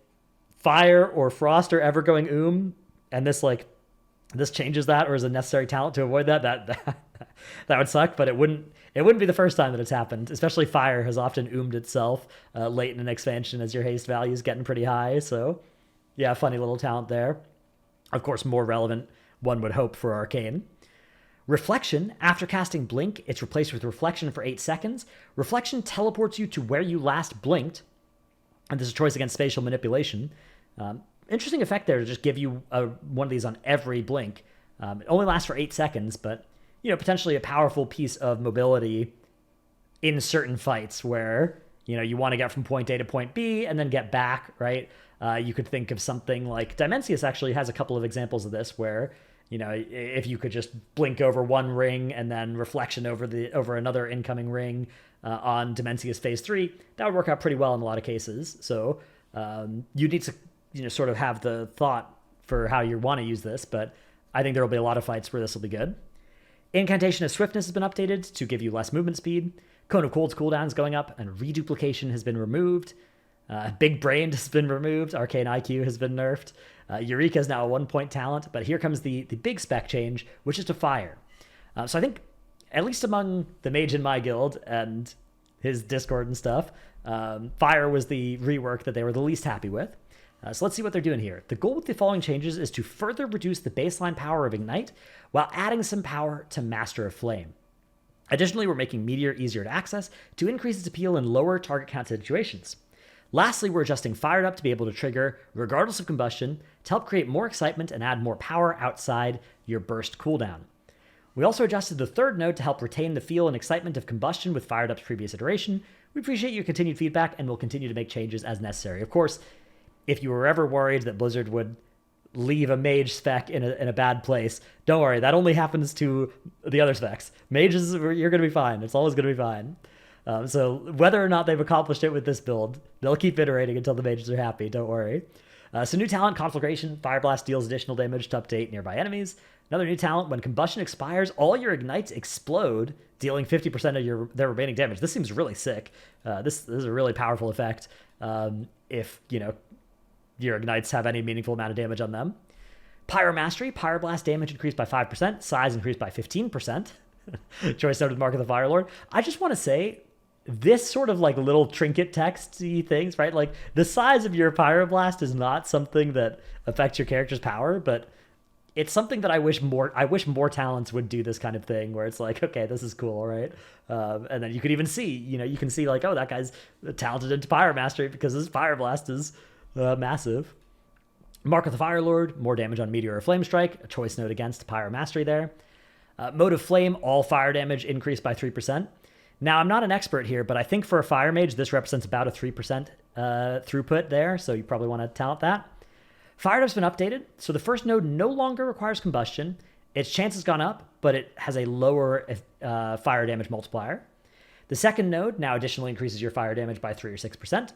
Fire or Frost are ever going and this changes that, or is a necessary talent to avoid that would suck, but it wouldn't be the first time that it's happened. Especially Fire has often itself late in an expansion as your haste value is getting pretty high. So yeah, funny little talent there. Of course, more relevant, one would hope, for Arcane. Reflection. After casting Blink, it's replaced with Reflection for 8 seconds. Reflection teleports you to where you last blinked, and there's a choice against spatial manipulation. Interesting effect there to just give you one of these on every blink. It only lasts for 8 seconds, but potentially a powerful piece of mobility in certain fights where you want to get from point A to point B and then get back, right? You could think of something like Dimensius actually has a couple of examples of this where if you could just blink over one ring and then Reflection over another incoming ring on Dimensius Phase 3, that would work out pretty well in a lot of cases. So you need to sort of have the thought for how you want to use this, but I think there will be a lot of fights where this will be good. Incantation of Swiftness has been updated to give you less movement speed. Cone of Cold's cooldown is going up, and Reduplication has been removed. Big Brain has been removed. Arcane IQ has been nerfed. Eureka is now a 1-point talent, but here comes the big spec change, which is to Fire. So I think, at least among the mage in my guild and his Discord and stuff, Fire was the rework that they were the least happy with. So let's see what they're doing here. The goal with the following changes is to further reduce the baseline power of Ignite while adding some power to Master of Flame. Additionally, we're making Meteor easier to access to increase its appeal in lower target count situations. Lastly, we're adjusting Fired Up to be able to trigger regardless of combustion to help create more excitement and add more power outside your burst cooldown. We also adjusted the third node to help retain the feel and excitement of combustion with Fired Up's previous iteration. We appreciate your continued feedback and will continue to make changes as necessary. Of course, if you were ever worried that Blizzard would leave a mage spec in a bad place, don't worry, that only happens to the other specs. Mages, you're going to be fine. It's always going to be fine. So whether or not they've accomplished it with this build, they'll keep iterating until the mages are happy, don't worry. So new talent, Conflagration. Fire Blast deals additional damage to up to 8 nearby enemies. Another new talent, when combustion expires, all your ignites explode, dealing 50% of their remaining damage. This seems really sick. This is a really powerful effect if, your ignites have any meaningful amount of damage on them. Pyro Mastery. Pyroblast damage increased by 5%. Size increased by 15%. Choice noted Mark of the Fire Lord. I just want to say, this sort of little trinket texty things, right? Like the size of your Pyroblast is not something that affects your character's power, but it's something that I wish more talents would do this kind of thing where it's like, okay, this is cool, right? And then you could even see, you can see oh, that guy's talented into Pyro Mastery because his Pyroblast is massive. Mark of the Fire Lord, more damage on Meteor or Flame Strike, a choice note against Pyro Mastery there. Mode of Flame, all fire damage increased by 3%. Now, I'm not an expert here, but I think for a Fire Mage, this represents about a 3% throughput there, so you probably want to talent that. Fired Up's been updated, so the first node no longer requires combustion. Its chance has gone up, but it has a lower fire damage multiplier. The second node now additionally increases your fire damage by 3 or 6%.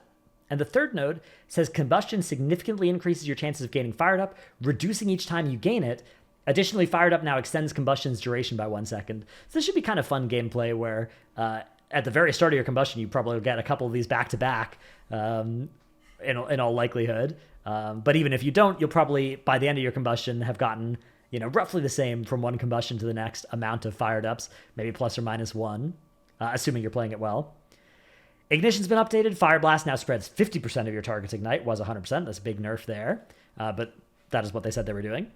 And the third node says combustion significantly increases your chances of gaining Fired Up, reducing each time you gain it. Additionally, Fired Up now extends combustion's duration by 1 second. So this should be kind of fun gameplay where at the very start of your combustion, you probably get a couple of these back to back, in all likelihood. But even if you don't, you'll probably, by the end of your combustion, have gotten, roughly the same from one combustion to the next amount of fired ups, maybe plus or minus one, assuming you're playing it well. Ignition's been updated. Fire Blast now spreads 50% of your target's ignite, was 100%. That's a big nerf there, but that is what they said they were doing.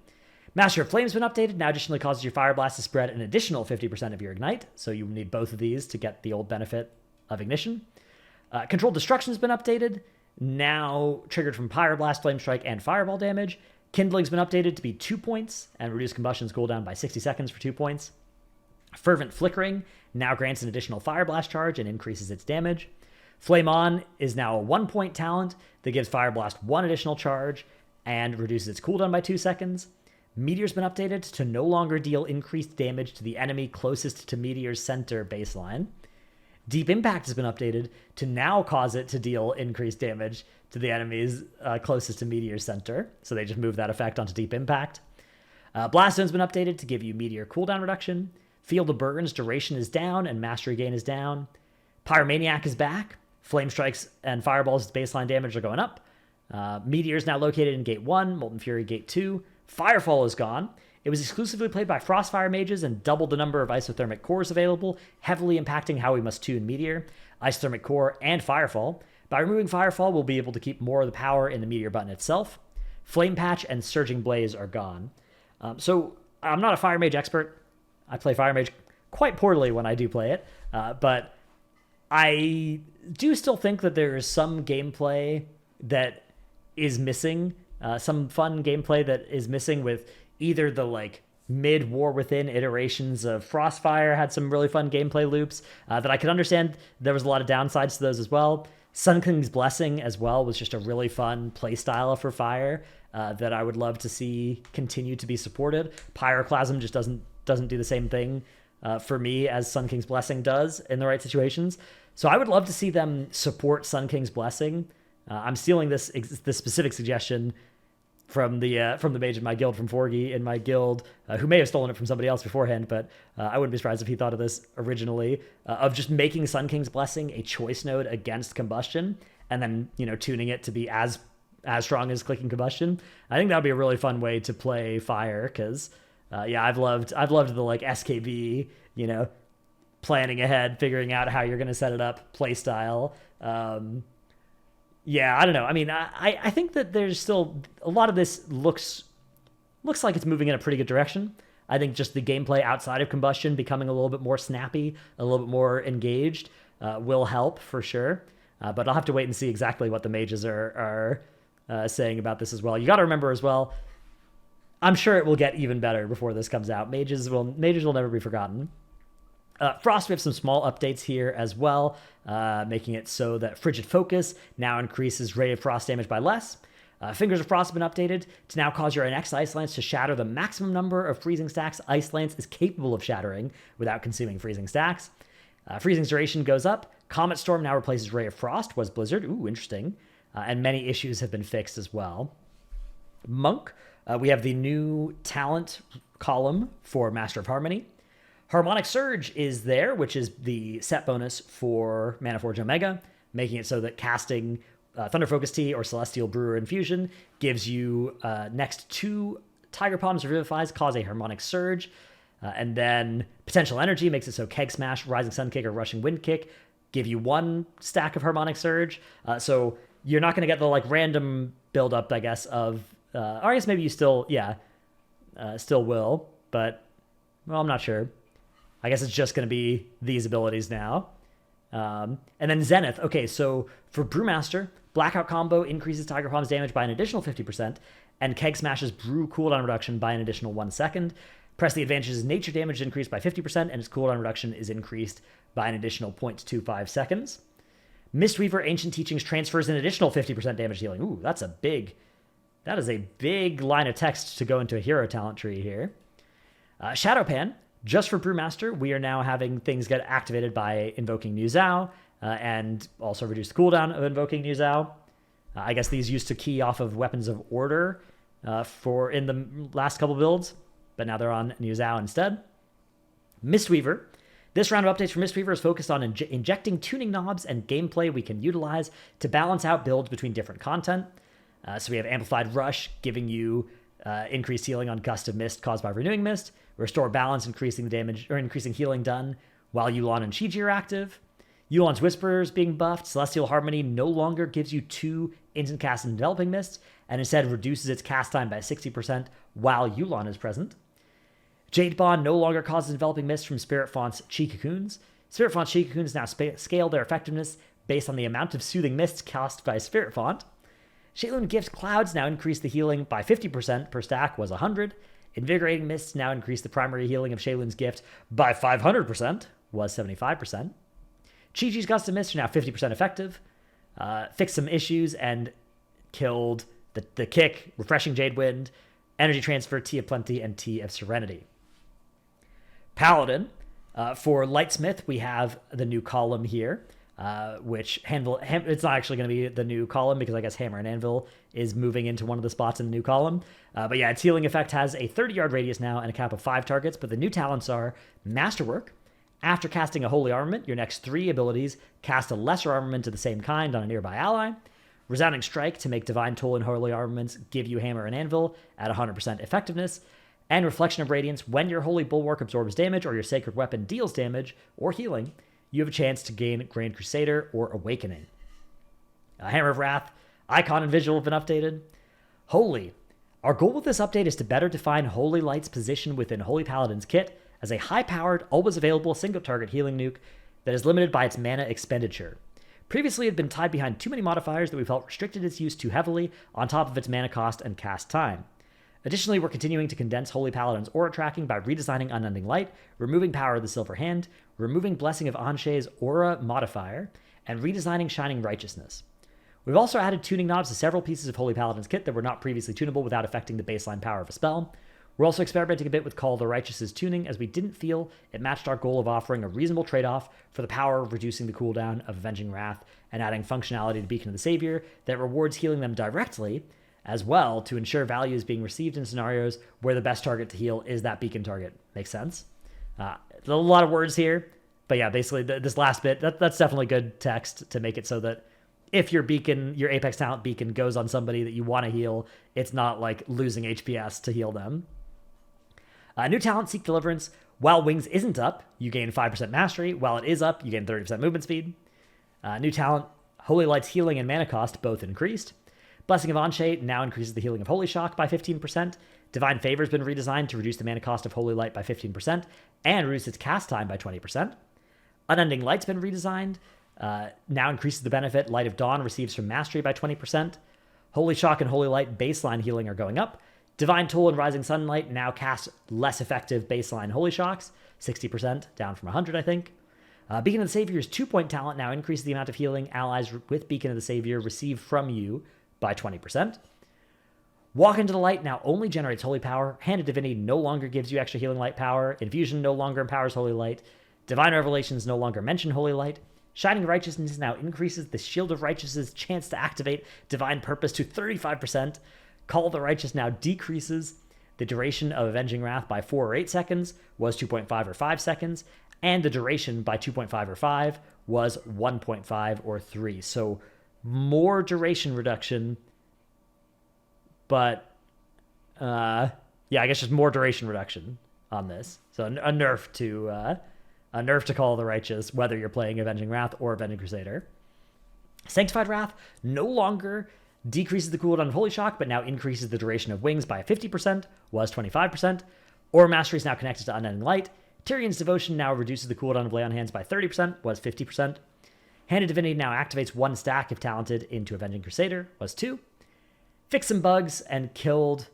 Master of Flame's been updated. Now additionally causes your Fire Blast to spread an additional 50% of your ignite, so you need both of these to get the old benefit of ignition. Controlled Destruction's been updated. Now triggered from Pyro Blast, Flame Strike, and Fireball damage. Kindling's been updated to be 2 points and reduce combustion's cooldown by 60 seconds for 2 points. Fervent Flickering now grants an additional Fire Blast charge and increases its damage. Flame On is now a 1-point talent that gives Fire Blast 1 additional charge and reduces its cooldown by 2 seconds. Meteor's been updated to no longer deal increased damage to the enemy closest to Meteor's center baseline. Deep Impact has been updated to now cause it to deal increased damage to the enemies closest to Meteor's center. So they just moved that effect onto Deep Impact. Blast Zone's been updated to give you Meteor cooldown reduction. Field of Burns duration is down and Mastery Gain is down. Pyromaniac is back. Flame Strikes and Fireballs' baseline damage are going up. Meteor is now located in Gate 1, Molten Fury Gate 2. Firefall is gone. It was exclusively played by Frostfire mages and doubled the number of isothermic cores available, heavily impacting how we must tune Meteor, Isothermic Core, and Firefall. By removing Firefall, we'll be able to keep more of the power in the Meteor button itself. Flame Patch and Surging Blaze are gone. So I'm not a Fire Mage expert. I play Fire Mage quite poorly when I do play it, but I do still think that there is some gameplay that is missing, some fun gameplay that is missing with either the mid War Within iterations of Frostfire had some really fun gameplay loops that I could understand. There was a lot of downsides to those as well. Sun King's Blessing as well was just a really fun playstyle for Fire that I would love to see continue to be supported. Pyroclasm just doesn't do the same thing for me as Sun King's Blessing does in the right situations. So I would love to see them support Sun King's Blessing. I'm stealing this specific suggestion from the mage in my guild, from Forgy in my guild, who may have stolen it from somebody else beforehand, but I wouldn't be surprised if he thought of this originally, of just making Sun King's Blessing a choice node against Combustion, and then tuning it to be as strong as clicking Combustion. I think that would be a really fun way to play Fire, because I've loved the SKB, planning ahead, figuring out how you're going to set it up, play style. I don't know. I mean, I think that there's still a lot of this looks like it's moving in a pretty good direction. I think just the gameplay outside of Combustion becoming a little bit more snappy, a little bit more engaged, will help for sure. But I'll have to wait and see exactly what the mages are saying about this as well. You got to remember as well, I'm sure it will get even better before this comes out. Mages will never be forgotten. Frost, we have some small updates here as well, making it so that Frigid Focus now increases Ray of Frost damage by less. Fingers of Frost have been updated to now cause your next Ice Lance to shatter the maximum number of freezing stacks Ice Lance is capable of shattering without consuming freezing stacks. Freezing's duration goes up. Comet Storm now replaces Ray of Frost, was Blizzard. Ooh, interesting. And many issues have been fixed as well. Monk, we have the new talent column for Master of Harmony. Harmonic Surge is there, which is the set bonus for Mana Forge Omega, making it so that casting Thunder Focus Tea or Celestial Brewer Infusion gives you next 2 Tiger Palms or Revivifies cause a Harmonic Surge. And then Potential Energy makes it so Keg Smash, Rising Sun Kick, or Rushing Wind Kick give you 1 stack of Harmonic Surge. So you're not going to get the random buildup, I guess, of... or I guess maybe you still will, but well, I'm not sure. I guess it's just going to be these abilities now. And then Zenith. Okay, so for Brewmaster, Blackout Combo increases Tiger Palm's damage by an additional 50%, and Keg Smash's Brew cooldown reduction by an additional 1 second. Press the Advantage's Nature damage is increased by 50%, and its cooldown reduction is increased by an additional 0.25 seconds. Mistweaver Ancient Teachings transfers an additional 50% damage dealing. Ooh, that is a big line of text to go into a hero talent tree here. Shadowpan. Just for Brewmaster, we are now having things get activated by invoking New Zao, and also reduce the cooldown of invoking New Zao. I guess these used to key off of Weapons of Order for in the last couple builds, but now they're on New Zao instead. Mistweaver This round of updates for Mistweaver is focused on injecting tuning knobs and gameplay we can utilize to balance out builds between different content. So we have Amplified Rush, giving you increased healing on Gust of Mist caused by Renewing Mist. Restore Balance, increasing the damage or increasing healing done while Yulon and Chi-Ji are active. Yulon's Whisper is being buffed. Celestial Harmony no longer gives you 2 instant casts in Enveloping Mist, and instead reduces its cast time by 60% while Yulon is present. Jade Bond no longer causes Enveloping Mist from Spirit Font's Chi Cocoons. Spirit Font's Chi Cocoons now scale their effectiveness based on the amount of Soothing Mists cast by Spirit Font. Shaylun Gift Clouds now increase the healing by 50% per stack, was 100. Invigorating Mists now increase the primary healing of Shaylun's Gift by 500%, was 75%. Chi-Chi's Gust of Mist are now 50% effective. Fixed some issues and killed the Kick, Refreshing Jade Wind, Energy Transfer, Tea of Plenty, and Tea of Serenity. Paladin. For Lightsmith, we have the new column here, which it's not actually going to be the new column because I guess Hammer and Anvil is moving into one of the spots in the new column. But yeah, its healing effect has a 30-yard radius now and a cap of 5 targets, but the new talents are Masterwork. After casting a Holy Armament, your next 3 abilities cast a lesser armament of the same kind on a nearby ally. Resounding Strike to make Divine Toll and Holy Armaments give you Hammer and Anvil at 100% effectiveness. And Reflection of Radiance, when your Holy Bulwark absorbs damage or your Sacred Weapon deals damage or healing, you have a chance to gain Grand Crusader or Awakening. Hammer of Wrath, icon and visual have been updated. Holy. Our goal with this update is to better define Holy Light's position within Holy Paladin's kit as a high-powered, always-available single-target healing nuke that is limited by its mana expenditure. Previously, it had been tied behind too many modifiers that we felt restricted its use too heavily on top of its mana cost and cast time. Additionally, we're continuing to condense Holy Paladin's aura tracking by redesigning Unending Light, removing Power of the Silver Hand, removing Blessing of Anshe's aura modifier, and redesigning Shining Righteousness. We've also added tuning knobs to several pieces of Holy Paladin's kit that were not previously tunable without affecting the baseline power of a spell. We're also experimenting a bit with Call of the Righteous's tuning, as we didn't feel it matched our goal of offering a reasonable trade-off for the power of reducing the cooldown of Avenging Wrath and adding functionality to Beacon of the Savior that rewards healing them directly, as well to ensure value is being received in scenarios where the best target to heal is that Beacon target. Makes sense? A lot of words here, but yeah, basically this last bit, that's definitely good text to make it so that if your Beacon, your Apex Talent Beacon goes on somebody that you want to heal, it's not like losing HPS to heal them. New talent, Seek Deliverance. While Wings isn't up, you gain 5% mastery. While it is up, you gain 30% movement speed. New talent, Holy Light's healing and mana cost both increased. Blessing of Anshe now increases the healing of Holy Shock by 15%. Divine Favor has been redesigned to reduce the mana cost of Holy Light by 15% and reduce its cast time by 20%. Unending Light's been redesigned. Now increases the benefit Light of Dawn receives from Mastery by 20%. Holy Shock and Holy Light baseline healing are going up. Divine Toll and Rising Sunlight now cast less effective baseline Holy Shocks, 60%, down from 100, I think. Beacon of the Savior's 2-point talent now increases the amount of healing allies with Beacon of the Savior receive from you by 20%. Walk into the Light now only generates Holy Power. Hand of Divinity no longer gives you extra healing light power. Infusion no longer empowers Holy Light. Divine Revelations no longer mention Holy Light. Shining Righteousness now increases the Shield of Righteousness' chance to activate Divine Purpose to 35%. Call of the Righteous now decreases the duration of Avenging Wrath by 4 or 8 seconds, was 2.5 or 5 seconds, and the duration by 2.5 or 5 was 1.5 or 3. So more duration reduction, but yeah, I guess just more duration reduction on this. So a nerf to Call of the Righteous, whether you're playing Avenging Wrath or Avenging Crusader. Sanctified Wrath no longer decreases the cooldown of Holy Shock, but now increases the duration of Wings by 50%, was 25%. Aura Mastery is now connected to Unending Light. Tyrion's Devotion now reduces the cooldown of Lay on Hands by 30%, was 50%. Hand of Divinity now activates 1 stack if talented into Avenging Crusader, was 2. Fixed some bugs and killed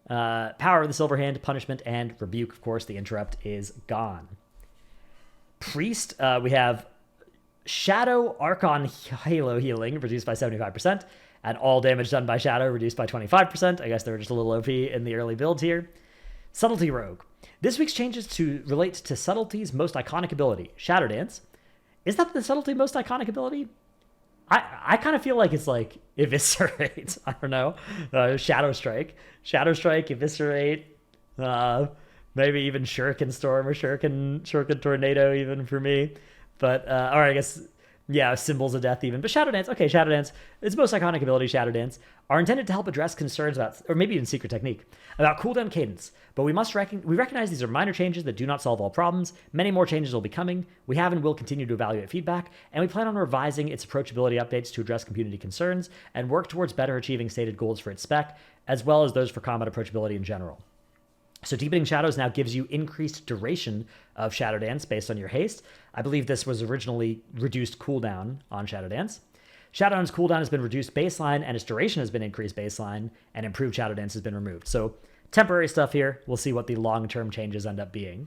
Power of the Silver Hand, Punishment, and Rebuke. Of course, the interrupt is gone. Priest, we have Shadow Archon Halo Healing, reduced by 75%. And all damage done by Shadow reduced by 25%. I guess they were just a little OP in the early builds here. Subtlety Rogue. This week's changes to relate to Subtlety's most iconic ability, Shadow Dance. Is that the Subtlety most iconic ability? I kind of feel like it's like Eviscerate. I don't know. Shadow Strike. Shadow Strike, Eviscerate. What Maybe even Shuriken Storm or Shuriken Tornado even for me. But or I guess yeah, Symbols of Death even. But Shadow Dance, okay, Shadow Dance, its most iconic ability, Shadow Dance, are intended to help address concerns about, or maybe even Secret Technique, about cooldown cadence. But we recognize these are minor changes that do not solve all problems. Many more changes will be coming. We have and will continue to evaluate feedback, and we plan on revising its approachability updates to address community concerns and work towards better achieving stated goals for its spec, as well as those for combat approachability in general. So Deepening Shadows now gives you increased duration of Shadow Dance based on your haste. I believe this was originally reduced cooldown on Shadow Dance. Shadow Dance's cooldown has been reduced baseline, and its duration has been increased baseline, and improved Shadow Dance has been removed. So temporary stuff here. We'll see what the long-term changes end up being.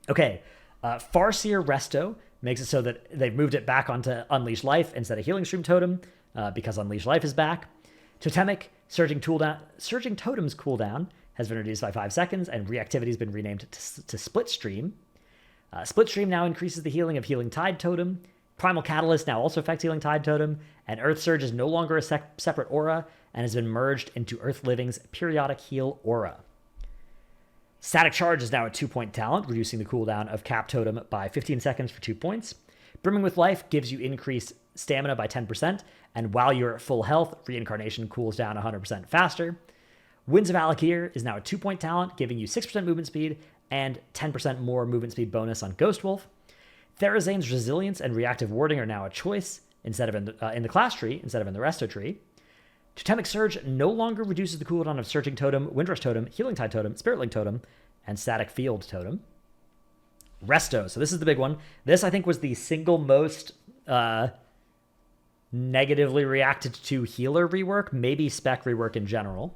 Okay, Farseer Resto makes it so that they've moved it back onto Unleash Life instead of Healing Stream Totem, because Unleash Life is back. Totemic Surging Totem's cooldown has been reduced by 5 seconds, and reactivity has been renamed to Split Stream. Split Stream now increases the healing of Healing Tide Totem. Primal Catalyst now also affects Healing Tide Totem, and Earth Surge is no longer a separate aura and has been merged into Earth Living's Periodic Heal aura. Static Charge is now a 2-point talent, reducing the cooldown of Cap Totem by 15 seconds for 2 points. Brimming with Life gives you increased stamina by 10%, and while you're at full health, Reincarnation cools down 100% faster. Winds of Alakir is now a 2-point talent, giving you 6% movement speed and 10% more movement speed bonus on Ghost Wolf. Therazane's Resilience and Reactive Warding are now a choice instead of in the class tree instead of in the Resto tree. Totemic Surge no longer reduces the cooldown of Surging Totem, Windrush Totem, Healing Tide Totem, Spirit Link Totem, and Static Field Totem. Resto, so this is the big one. This, I think, was the single most negatively reacted to healer rework, maybe spec rework in general.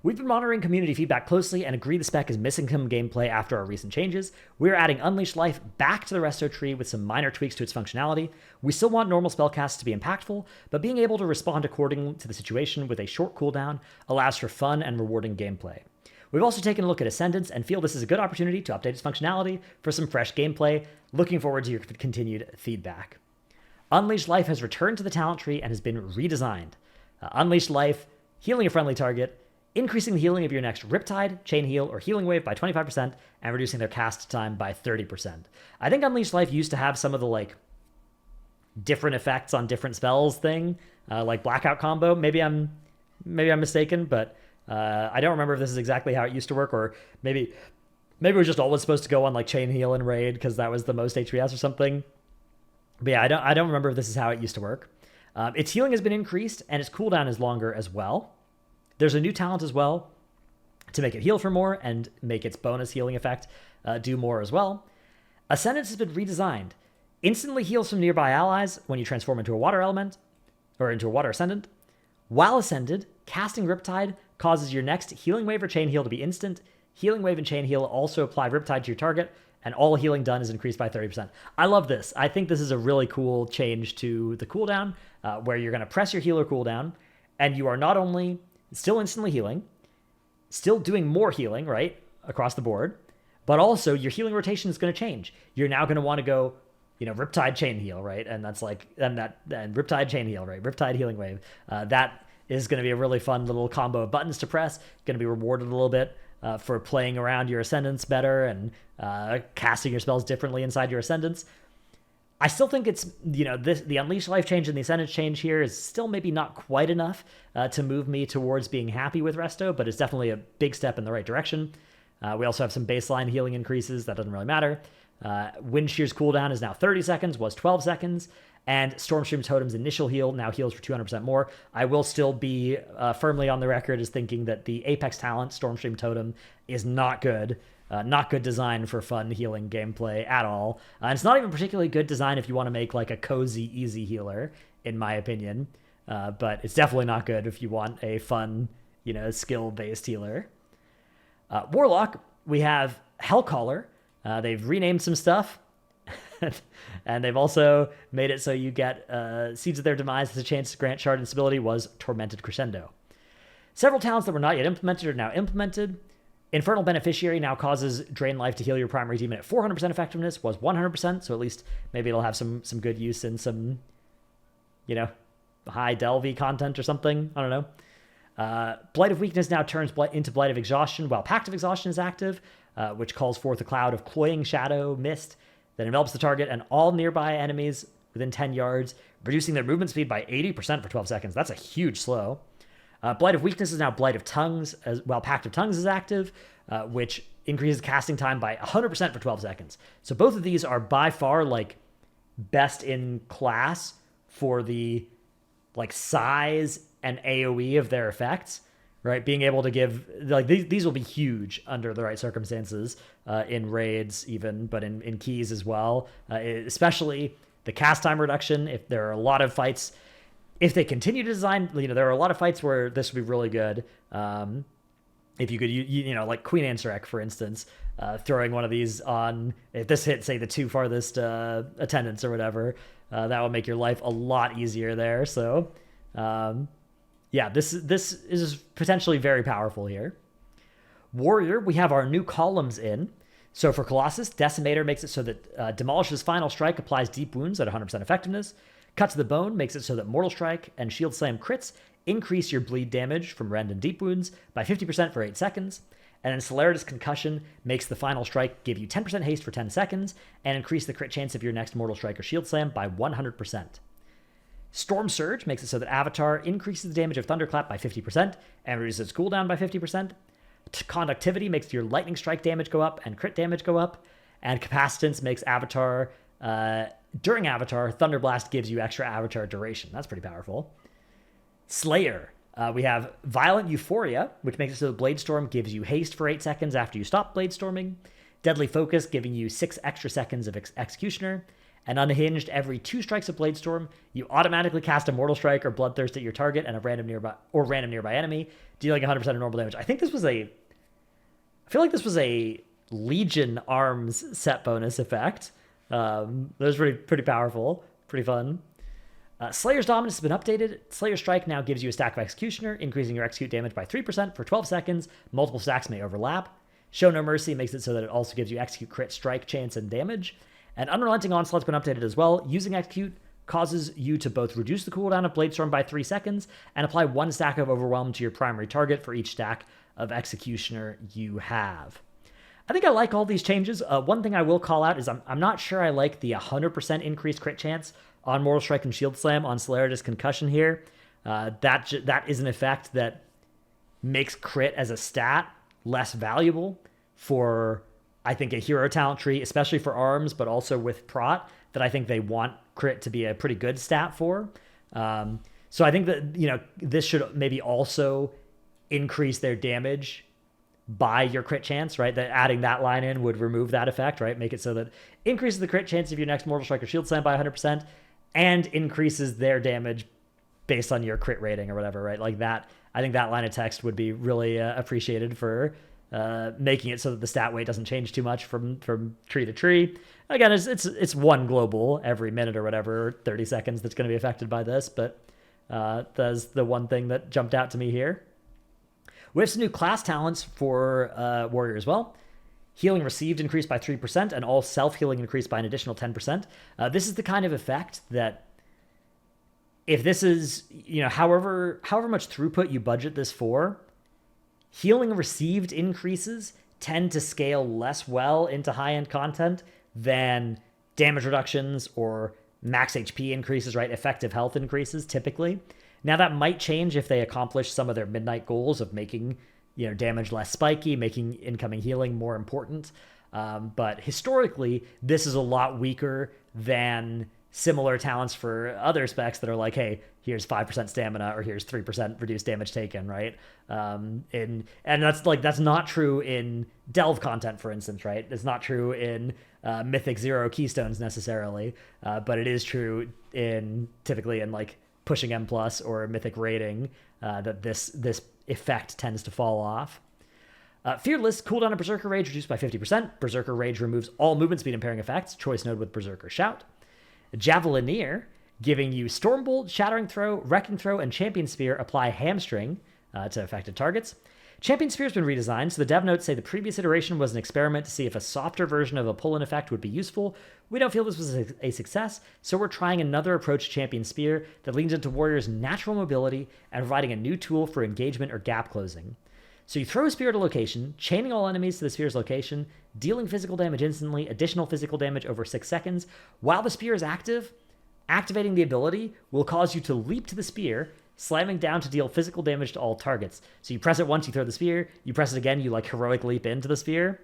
We've been monitoring community feedback closely and agree the spec is missing some gameplay after our recent changes. We're adding Unleash Life back to the Resto tree with some minor tweaks to its functionality. We still want normal spellcasts to be impactful, but being able to respond according to the situation with a short cooldown allows for fun and rewarding gameplay. We've also taken a look at Ascendance and feel this is a good opportunity to update its functionality for some fresh gameplay. Looking forward to your continued feedback. Unleash Life has returned to the talent tree and has been redesigned. Unleash Life, healing a friendly target, increasing the healing of your next Riptide, Chain Heal, or Healing Wave by 25%, and reducing their cast time by 30%. I think Unleash Life used to have some of the, different effects on different spells thing, like Blackout combo. Maybe I'm mistaken, but I don't remember if this is exactly how it used to work, or maybe it was just always supposed to go on, Chain Heal and Raid, because that was the most HPS or something. But yeah, I don't remember if this is how it used to work. Its healing has been increased, and its cooldown is longer as well. There's a new talent as well to make it heal for more and make its bonus healing effect do more as well. Ascendance has been redesigned. Instantly heals from nearby allies when you transform into a water element, or into a water ascendant. While ascended, casting Riptide causes your next Healing Wave or Chain Heal to be instant. Healing Wave and Chain Heal also apply Riptide to your target, and all healing done is increased by 30%. I love this. I think this is a really cool change to the cooldown, where you're going to press your healer cooldown, and you are not only still instantly healing, still doing more healing, right, across the board, but also your healing rotation is going to change. You're now going to want to go, Riptide Chain Heal, right, and that's and Riptide Chain Heal, right, Riptide Healing Wave. That is going to be a really fun little combo of buttons to press. Going to be rewarded a little bit for playing around your Ascendance better and casting your spells differently inside your Ascendance. I still think it's, the Unleash Life change and the Ascendance change here is still maybe not quite enough to move me towards being happy with Resto, but it's definitely a big step in the right direction. We also have some baseline healing increases. That doesn't really matter. Wind Shear's cooldown is now 30 seconds, was 12 seconds, and Stormstream Totem's initial heal now heals for 200% more. I will still be firmly on the record as thinking that the Apex talent, Stormstream Totem, is not good. Not good design for fun healing gameplay at all. And it's not even particularly good design if you want to make a cozy, easy healer, in my opinion. But it's definitely not good if you want a fun, skill-based healer. Warlock, we have Hellcaller. They've renamed some stuff. And they've also made it so you get Seeds of Their Demise as a chance to grant Shard Instability was Tormented Crescendo. Several talents that were not yet implemented are now implemented. Infernal Beneficiary now causes Drain Life to heal your primary demon at 400% effectiveness, was 100%, so at least maybe it'll have some good use in some, high Delvey content or something. I don't know. Blight of Weakness now turns into Blight of Exhaustion while Pact of Exhaustion is active. which calls forth a cloud of cloying shadow mist that envelops the target and all nearby enemies within 10 yards, reducing their movement speed by 80% for 12 seconds. That's a huge slow. Blight of Weakness is now Blight of Tongues, while Pact of Tongues is active, which increases casting time by 100% for 12 seconds. So both of these are by far like best in class for the like size and AoE of their effects, right? Being able to give like these will be huge under the right circumstances, in raids even, but in keys as well, especially the cast time reduction. If there are a lot of fights, if they continue to design, there are a lot of fights where this would be really good. If you could, like Queen Ansarek, for instance, throwing one of these on, if this hit, say, the 2 farthest attendants or whatever, that would make your life a lot easier there. So, this is potentially very powerful here. Warrior, we have our new columns in. So for Colossus, Decimator makes it so that Demolishes Final Strike applies deep wounds at 100% effectiveness. Cut to the Bone makes it so that Mortal Strike and Shield Slam crits increase your bleed damage from rend and deep wounds by 50% for 8 seconds. And then Celeritas Concussion makes the Final Strike give you 10% haste for 10 seconds and increase the crit chance of your next Mortal Strike or Shield Slam by 100%. Storm Surge makes it so that Avatar increases the damage of Thunderclap by 50% and reduces its cooldown by 50%. Conductivity makes your Lightning Strike damage go up and crit damage go up. And Capacitance makes Avatar... during Avatar, Thunderblast gives you extra Avatar duration. That's pretty powerful. Slayer. We have Violent Euphoria, which makes it so that Bladestorm gives you haste for 8 seconds after you stop Bladestorming. Deadly Focus, giving you 6 extra seconds of Executioner. And Unhinged, every 2 strikes of Bladestorm, you automatically cast a Mortal Strike or Bloodthirst at your target and a random nearby enemy, dealing 100% of normal damage. I feel like this was a Legion Arms set bonus effect. That was pretty powerful, pretty fun. Slayer's Dominance has been updated. Slayer Strike now gives you a stack of Executioner, increasing your execute damage by 3% for 12 seconds. Multiple stacks may overlap. Show No Mercy makes it so that it also gives you execute crit, strike, chance, and damage. And Unrelenting Onslaught's been updated as well. Using execute causes you to both reduce the cooldown of Bladestorm by 3 seconds and apply 1 stack of Overwhelm to your primary target for each stack of Executioner you have. I think I like all these changes. One thing I will call out is I'm not sure I like the 100% increased crit chance on Mortal Strike and Shield Slam on Celeritas Concussion here. That is an effect that makes crit as a stat less valuable for, I think, a hero talent tree, especially for arms, but also with Prot, that I think they want crit to be a pretty good stat for. So I think that, this should maybe also increase their damage by your crit chance, right? That adding that line in would remove that effect, right? Make it so that increases the crit chance of your next Mortal Strike or Shield Slam by 100% and increases their damage based on your crit rating or whatever, right? Like that, I think that line of text would be really appreciated for making it so that the stat weight doesn't change too much from tree to tree. Again, it's one global every minute or whatever, 30 seconds that's going to be affected by this, but that's the one thing that jumped out to me here. We have some new class talents for Warrior as well. Healing received increased by 3%, and all self-healing increased by an additional 10%. This is the kind of effect that, if this is, however much throughput you budget this for, healing received increases tend to scale less well into high-end content than damage reductions or max HP increases, right? Effective health increases, typically. Now, that might change if they accomplish some of their midnight goals of making, damage less spiky, making incoming healing more important. But historically, this is a lot weaker than similar talents for other specs that are like, hey, here's 5% stamina or here's 3% reduced damage taken, right? And that's not true in Delve content, for instance, right? It's not true in Mythic Zero Keystones necessarily, but it is true typically in like pushing M+ or Mythic rating, that this effect tends to fall off. Fearless, cooldown of Berserker Rage reduced by 50%. Berserker Rage removes all movement speed impairing effects. Choice node with Berserker Shout. Javelineer, giving you Stormbolt, Shattering Throw, Wrecking Throw, and Champion Spear apply Hamstring to affected targets. Champion Spear has been redesigned, so the dev notes say the previous iteration was an experiment to see if a softer version of a pull-in effect would be useful. We don't feel this was a success, so we're trying another approach to Champion Spear that leans into Warrior's natural mobility and providing a new tool for engagement or gap closing. So you throw a spear at a location, chaining all enemies to the spear's location, dealing physical damage instantly, additional physical damage over 6 seconds. While the spear is active, activating the ability will cause you to leap to the spear, slamming down to deal physical damage to all targets. So you press it once, you throw the spear, you press it again, you like heroic leap into the spear.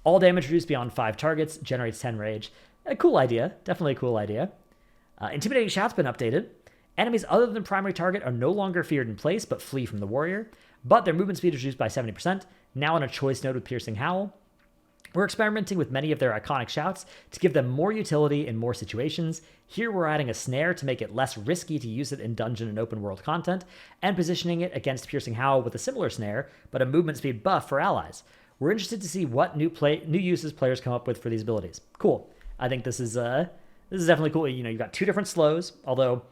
All damage reduced beyond 5 targets, generates 10 rage. A cool idea, definitely a cool idea. Intimidating Shout's been updated. Enemies other than the primary target are no longer feared in place, but flee from the warrior. But their movement speed is reduced by 70%, now on a choice node with Piercing Howl. We're experimenting with many of their iconic shouts to give them more utility in more situations. Here we're adding a snare to make it less risky to use it in dungeon and open world content, and positioning it against Piercing Howl with a similar snare, but a movement speed buff for allies. We're interested to see what new uses players come up with for these abilities. Cool. I think this is definitely cool. You know, you've got 2 different slows, although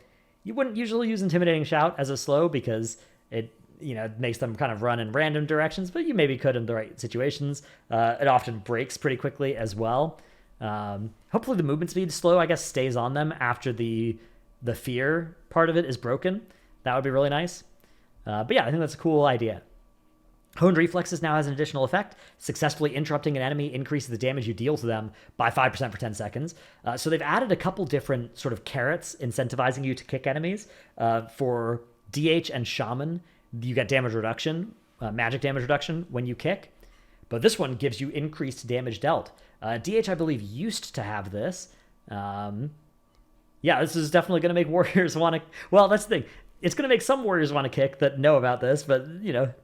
you wouldn't usually use Intimidating Shout as a slow because it, you know, makes them kind of run in random directions, but you maybe could in the right situations. It often breaks pretty quickly as well. Hopefully the movement speed slow, I guess, stays on them after the fear part of it is broken. That would be really nice. But yeah, I think that's a cool idea. Honed Reflexes now has an additional effect. Successfully interrupting an enemy increases the damage you deal to them by 5% for 10 seconds. So they've added a couple different sort of carrots incentivizing you to kick enemies. For DH and Shaman, you get damage reduction, magic damage reduction when you kick. But this one gives you increased damage dealt. DH, I believe, used to have this. Yeah, this is definitely going to make warriors want to... Well, that's the thing. It's going to make some warriors want to kick that know about this, but, you know...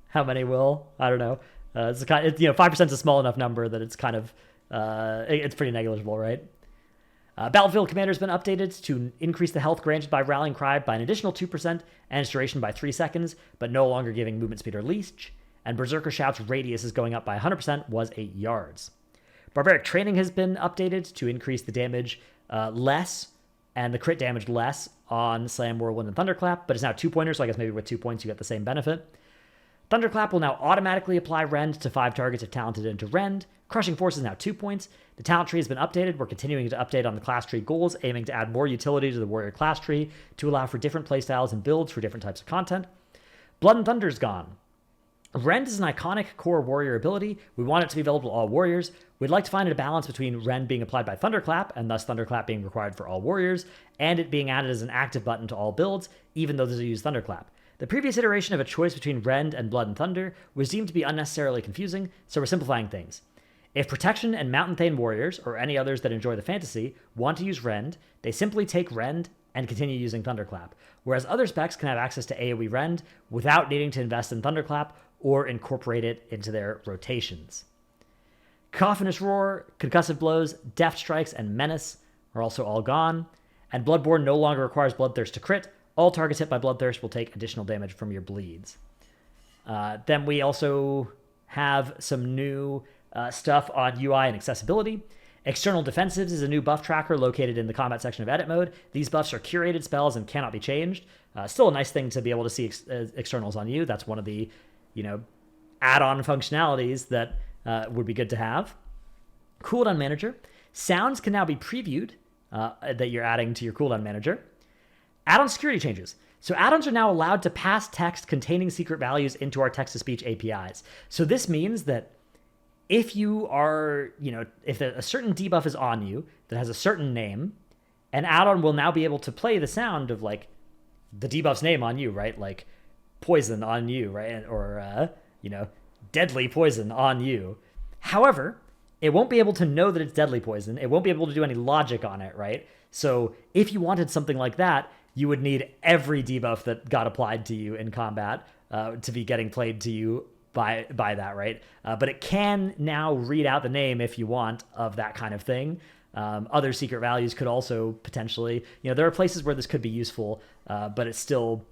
How many will? I don't know. It's kind of, 5% is a small enough number that it's kind of, it's pretty negligible, right? Battlefield Commander's been updated to increase the health granted by Rallying Cry by an additional 2% and its duration by 3 seconds, but no longer giving movement speed or leech. And Berserker Shout's radius is going up by 100%, was 8 yards. Barbaric Training has been updated to increase the damage less and the crit damage less on Slam, Whirlwind, and Thunderclap, but it's now 2-pointers, so I guess maybe with 2 points you get the same benefit. Thunderclap will now automatically apply Rend to 5 targets if talented into Rend. Crushing Force is now 2 points. The talent tree has been updated. We're continuing to update on the class tree goals, aiming to add more utility to the warrior class tree to allow for different playstyles and builds for different types of content. Blood and Thunder's gone. Rend is an iconic core warrior ability. We want it to be available to all warriors. We'd like to find a balance between Rend being applied by Thunderclap, and thus Thunderclap being required for all warriors, and it being added as an active button to all builds, even though there's a use Thunderclap. The previous iteration of a choice between Rend and Blood and Thunder was deemed to be unnecessarily confusing, so we're simplifying things. If Protection and Mountain Thane warriors, or any others that enjoy the fantasy, want to use Rend, they simply take Rend and continue using Thunderclap, whereas other specs can have access to AoE Rend without needing to invest in Thunderclap or incorporate it into their rotations. Cacophonous Roar, Concussive Blows, Deft Strikes, and Menace are also all gone, and Bloodborne no longer requires Bloodthirst to crit. All targets hit by Bloodthirst will take additional damage from your bleeds. Then we also have some new stuff on UI and accessibility. External Defensives is a new buff tracker located in the combat section of Edit Mode. These buffs are curated spells and cannot be changed. Still a nice thing to be able to see externals on you. That's one of the, add-on functionalities that would be good to have. Cooldown Manager. Sounds can now be previewed that you're adding to your cooldown manager. Add-on security changes. So add-ons are now allowed to pass text containing secret values into our text-to-speech APIs. So this means that if you are, if a certain debuff is on you that has a certain name, an add-on will now be able to play the sound of, like, the debuff's name on you, right? Like, poison on you, right? Or, deadly poison on you. However, it won't be able to know that it's deadly poison. It won't be able to do any logic on it, right? So if you wanted something like that, you would need every debuff that got applied to you in combat to be getting played to you by that, right? But it can now read out the name, if you want, of that kind of thing. Other secret values could also potentially, there are places where this could be useful, but it's still,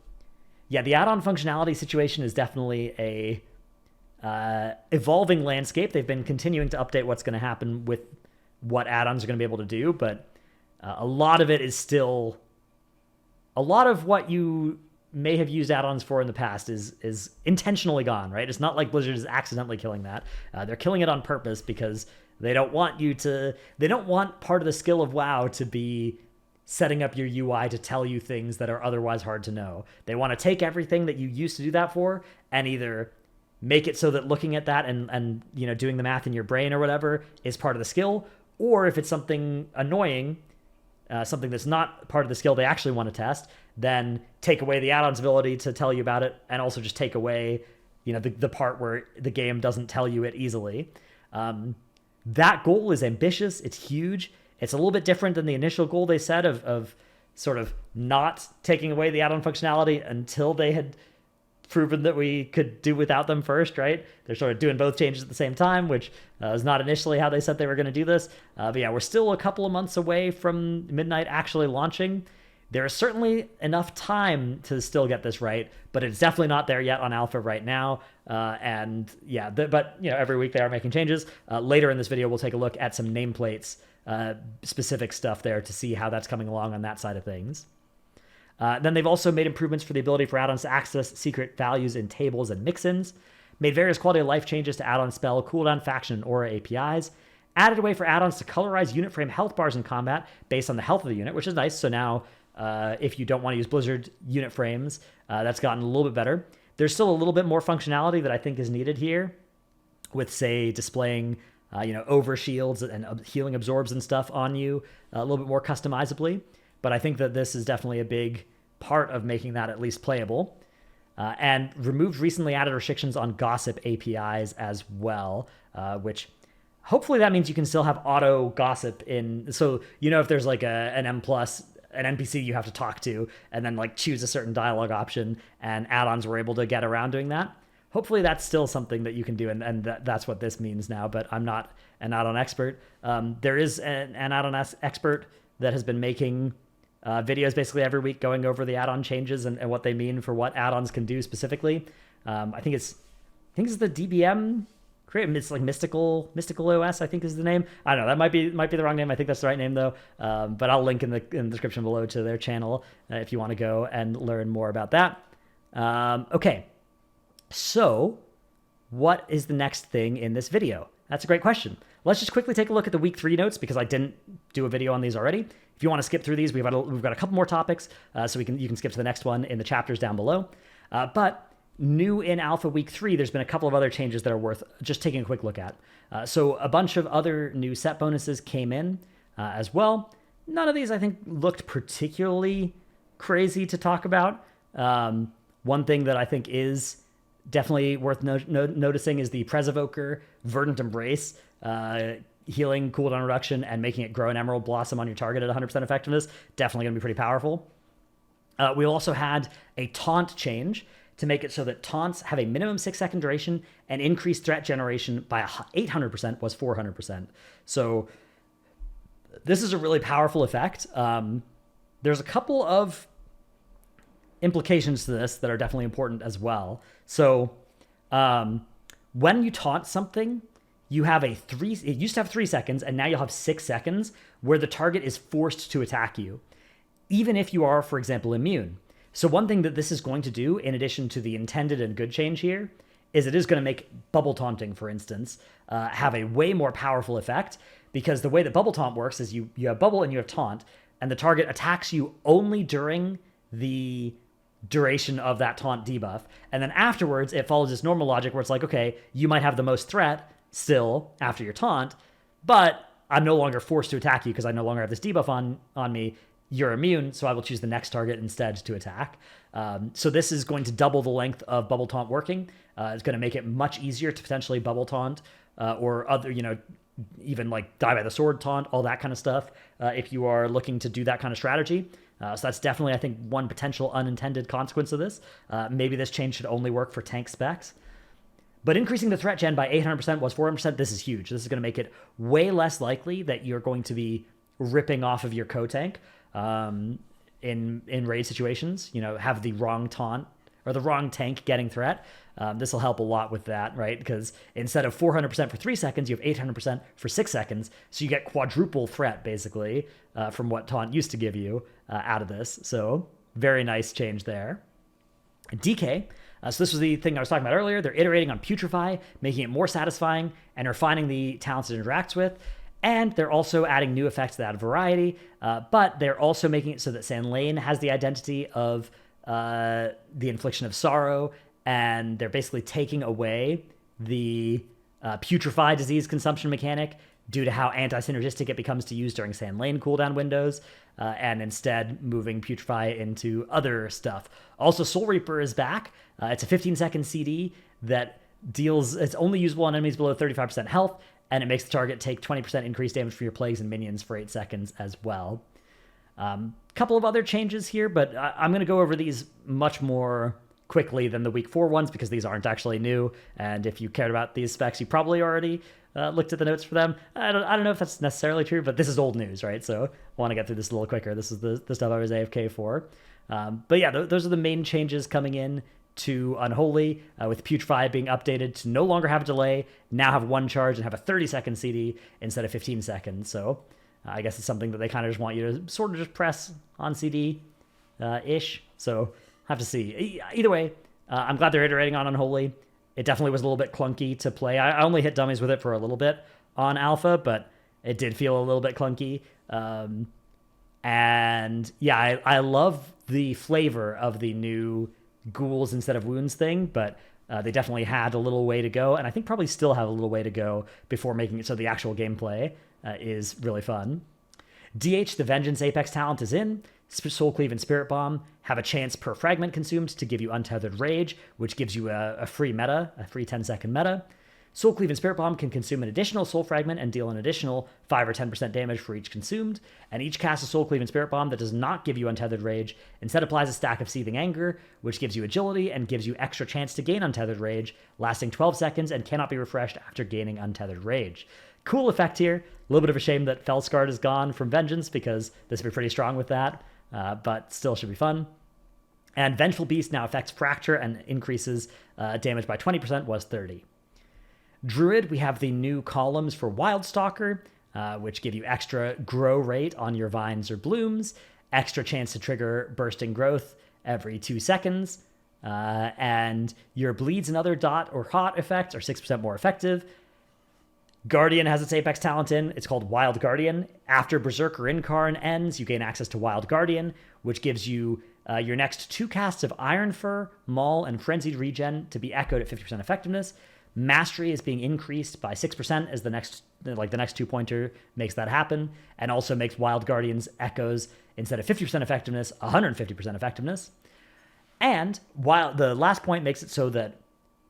the add-on functionality situation is definitely a evolving landscape. They've been continuing to update what's going to happen with what add-ons are going to be able to do, but a lot of it is still... A lot of what you may have used add-ons for in the past is intentionally gone, right? It's not like Blizzard is accidentally killing that. They're killing it on purpose because they don't want they don't want part of the skill of WoW to be setting up your UI to tell you things that are otherwise hard to know. They want to take everything that you used to do that for and either make it so that looking at that and doing the math in your brain or whatever is part of the skill. Or if it's something annoying, something that's not part of the skill they actually want to test, then take away the add-on's ability to tell you about it, and also just take away the part where the game doesn't tell you it easily. That goal is ambitious. It's huge. It's a little bit different than the initial goal they set of sort of not taking away the add-on functionality until they had proven that we could do without them first, right? They're sort of doing both changes at the same time, which is not initially how they said they were going to do this. But yeah, we're still a couple of months away from Midnight actually launching. There is certainly enough time to still get this right, but it's definitely not there yet on alpha right now. And yeah, but every week they are making changes. Later in this video, we'll take a look at some nameplates, specific stuff there to see how that's coming along on that side of things. Then they've also made improvements for the ability for add-ons to access secret values in tables and mix-ins, made various quality of life changes to add-on spell, cooldown, faction, and aura APIs, added a way for add-ons to colorize unit frame health bars in combat based on the health of the unit, which is nice. So now if you don't want to use Blizzard unit frames, that's gotten a little bit better. There's still a little bit more functionality that I think is needed here with, say, displaying over shields and healing absorbs and stuff on you a little bit more customizably. But I think that this is definitely a big part of making that at least playable. And removed recently added restrictions on gossip APIs as well, which hopefully that means you can still have auto gossip in. So, if there's like an M+, an NPC you have to talk to, and then like choose a certain dialogue option, and add-ons were able to get around doing that. Hopefully that's still something that you can do, and that's what this means now, but I'm not an add-on expert. There is an add-on expert that has been making videos basically every week going over the add-on changes and what they mean for what add-ons can do specifically. I think it's the DBM creator. It's like Mystical OS, I think is the name. I don't know. That might be the wrong name. I think that's the right name though. But I'll link in the description below to their channel if you want to go and learn more about that. Okay. So what is the next thing in this video? That's a great question. Let's just quickly take a look at the week 3 notes because I didn't do a video on these already. If you want to skip through these, we've got a couple more topics, so you can skip to the next one in the chapters down below. But new in Alpha Week 3, there's been a couple of other changes that are worth just taking a quick look at. So a bunch of other new set bonuses came in as well. None of these, I think, looked particularly crazy to talk about. One thing that I think is definitely worth noticing is the Presevoker Verdant Embrace, healing, cooldown reduction, and making it grow an Emerald Blossom on your target at 100% effectiveness. Definitely going to be pretty powerful. We also had a taunt change to make it so that taunts have a minimum 6-second duration and increased threat generation by 800% was 400%. So this is a really powerful effect. There's a couple of implications to this that are definitely important as well. So when you taunt something, you have it used to have 3 seconds, and now you'll have 6 seconds where the target is forced to attack you, even if you are, for example, immune. So one thing that this is going to do, in addition to the intended and good change here, is it is going to make bubble taunting, for instance, have a way more powerful effect, because the way that bubble taunt works is you have bubble and you have taunt, and the target attacks you only during the duration of that taunt debuff. And then afterwards, it follows this normal logic where it's like, okay, you might have the most threat still after your taunt, but I'm no longer forced to attack you because I no longer have this debuff on me. You're immune, so I will choose the next target instead to attack. So this is going to double the length of bubble taunt working. It's going to make it much easier to potentially bubble taunt or other, even like die by the sword taunt, all that kind of stuff, if you are looking to do that kind of strategy. So that's definitely, I think, one potential unintended consequence of this. Maybe this change should only work for tank specs. But increasing the threat gen by 800% was 400%. This is huge. This is going to make it way less likely that you're going to be ripping off of your co-tank in raid situations. Have the wrong taunt or the wrong tank getting threat. This will help a lot with that, right? Because instead of 400% for 3 seconds, you have 800% for 6 seconds. So you get quadruple threat, basically, from what taunt used to give you out of this. So very nice change there. DK. So this was the thing I was talking about earlier. They're iterating on Putrefy, making it more satisfying and refining the talents it interacts with. And they're also adding new effects that add variety, but they're also making it so that Sanlane has the identity of the infliction of sorrow, and they're basically taking away the putrefy disease consumption mechanic due to how anti-synergistic it becomes to use during sand lane cooldown windows, and instead moving putrefy into other stuff. Also, Soul Reaper is back. It's a 15-second CD that it's only usable on enemies below 35% health, and it makes the target take 20% increased damage from your plagues and minions for 8 seconds as well. Couple of other changes here, but I'm going to go over these much more quickly than the week 4 ones because these aren't actually new, and if you cared about these specs, you probably already looked at the notes for them. I don't know if that's necessarily true, but this is old news, right? So I want to get through this a little quicker. This is the stuff I was AFK for. But yeah, those are the main changes coming in to Unholy, with Putrefy being updated to no longer have a delay, now have 1 charge and have a 30-second CD instead of 15 seconds. So I guess it's something that they kind of just want you to sort of just press on CD-ish. So have to see. Either way, I'm glad they're iterating on Unholy. It definitely was a little bit clunky to play. I only hit dummies with it for a little bit on Alpha, but it did feel a little bit clunky. And yeah, I love the flavor of the new ghouls instead of wounds thing, but they definitely had a little way to go, and I think probably still have a little way to go before making it so the actual gameplay is really fun. DH, the Vengeance Apex talent is in. Soul Cleave and Spirit Bomb have a chance per fragment consumed to give you Untethered Rage, which gives you a free 10-second meta. Soul Cleave and Spirit Bomb can consume an additional Soul Fragment and deal an additional 5 or 10% damage for each consumed, and each cast of Soul Cleave and Spirit Bomb that does not give you Untethered Rage instead applies a stack of Seething Anger, which gives you agility and gives you extra chance to gain Untethered Rage, lasting 12 seconds and cannot be refreshed after gaining Untethered Rage. Cool effect here. A little bit of a shame that Fellscarred is gone from Vengeance because this would be pretty strong with that, but still should be fun. And Vengeful Beast now affects Fracture and increases damage by 20%, was 30. Druid, we have the new columns for Wildstalker, which give you extra grow rate on your vines or blooms, extra chance to trigger bursting growth every 2 seconds, and your bleeds and other dot or hot effects are 6% more effective. Guardian has its Apex talent in. It's called Wild Guardian. After Berserker Incarn ends, you gain access to Wild Guardian, which gives you your next 2 casts of Iron Fur, Maul, and Frenzied Regen to be echoed at 50% effectiveness. Mastery is being increased by 6% as the next 2-pointer makes that happen, and also makes Wild Guardian's echoes, instead of 50% effectiveness, 150% effectiveness. And while the last point makes it so that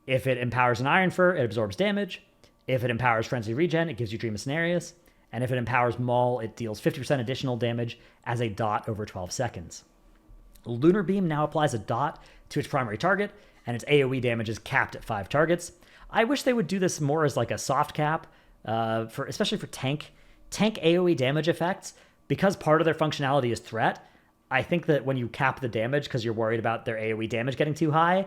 if it empowers an Iron Fur, it absorbs damage. If it empowers Frenzy Regen, it gives you Dream of Cenarius. And if it empowers Maul, it deals 50% additional damage as a dot over 12 seconds. Lunar Beam now applies a dot to its primary target, and its AoE damage is capped at 5 targets. I wish they would do this more as like a soft cap, especially for tank AoE damage effects, because part of their functionality is threat. I think that when you cap the damage because you're worried about their AoE damage getting too high,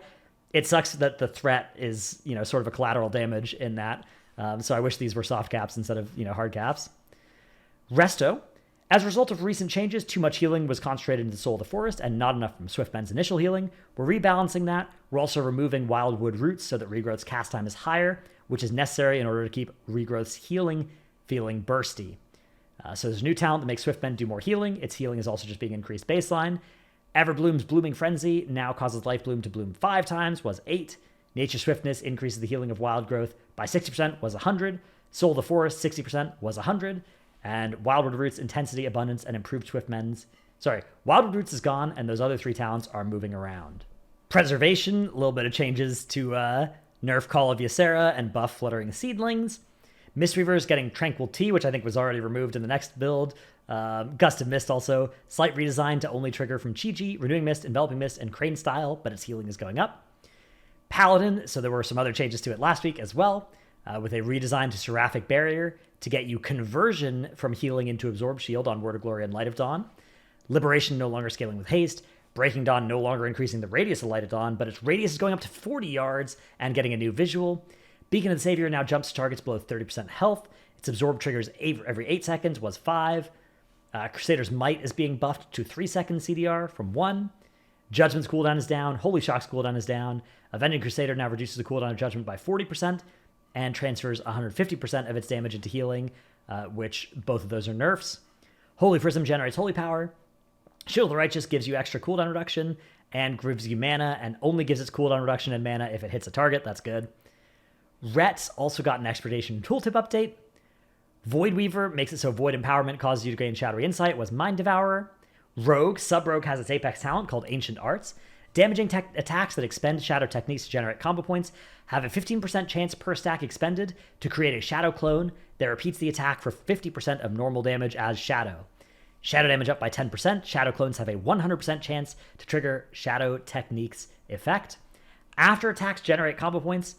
it sucks that the threat is, sort of a collateral damage in that. So I wish these were soft caps instead of, hard caps. Resto. As a result of recent changes, too much healing was concentrated into Soul of the Forest and not enough from Swiftmen's initial healing. We're rebalancing that. We're also removing Wildwood Roots so that Regrowth's cast time is higher, which is necessary in order to keep Regrowth's healing feeling bursty. So there's a new talent that makes Swiftmen do more healing. Its healing is also just being increased baseline. Everbloom's Blooming Frenzy now causes Life Bloom to bloom 5 times, was 8. Nature Swiftness increases the healing of Wild Growth by 60%, was 100. Soul of the Forest, 60%, was 100. And Wildwood Roots, Intensity, Abundance, and Improved Swiftmen's. Wildwood Roots is gone, and those other 3 talents are moving around. Preservation, a little bit of changes to nerf Call of Ysera and buff Fluttering Seedlings. Mistweaver is getting Tranquil Tea, which I think was already removed in the next build. Gust of Mist also. Slight redesign to only trigger from Chi-Chi, Renewing Mist, Enveloping Mist, and Crane style, but its healing is going up. Paladin, so there were some other changes to it last week as well, with a redesign to Seraphic Barrier to get you conversion from healing into Absorb Shield on Word of Glory and Light of Dawn. Liberation no longer scaling with haste. Breaking Dawn no longer increasing the radius of Light of Dawn, but its radius is going up to 40 yards and getting a new visual. Beacon of the Savior now jumps to targets below 30% health. Its Absorb triggers every 8 seconds, was 5. Crusader's Might is being buffed to 3 seconds CDR from 1. Judgment's cooldown is down. Holy Shock's cooldown is down. Avenging Crusader now reduces the cooldown of Judgment by 40% and transfers 150% of its damage into healing, which both of those are nerfs. Holy Prism generates Holy Power. Shield of the Righteous gives you extra cooldown reduction, and gives you mana, and only gives its cooldown reduction in mana if it hits a target. That's good. Ret's also got an Expedition Tooltip update. Void Weaver makes it so Void Empowerment causes you to gain Shadowy Insight, was Mind Devourer. Rogue, Sub-Rogue has its Apex talent called Ancient Arts. Damaging attacks that expend Shadow techniques to generate combo points have a 15% chance per stack expended to create a Shadow clone that repeats the attack for 50% of normal damage as Shadow. Shadow damage up by 10%. Shadow clones have a 100% chance to trigger Shadow techniques effect. After attacks generate combo points,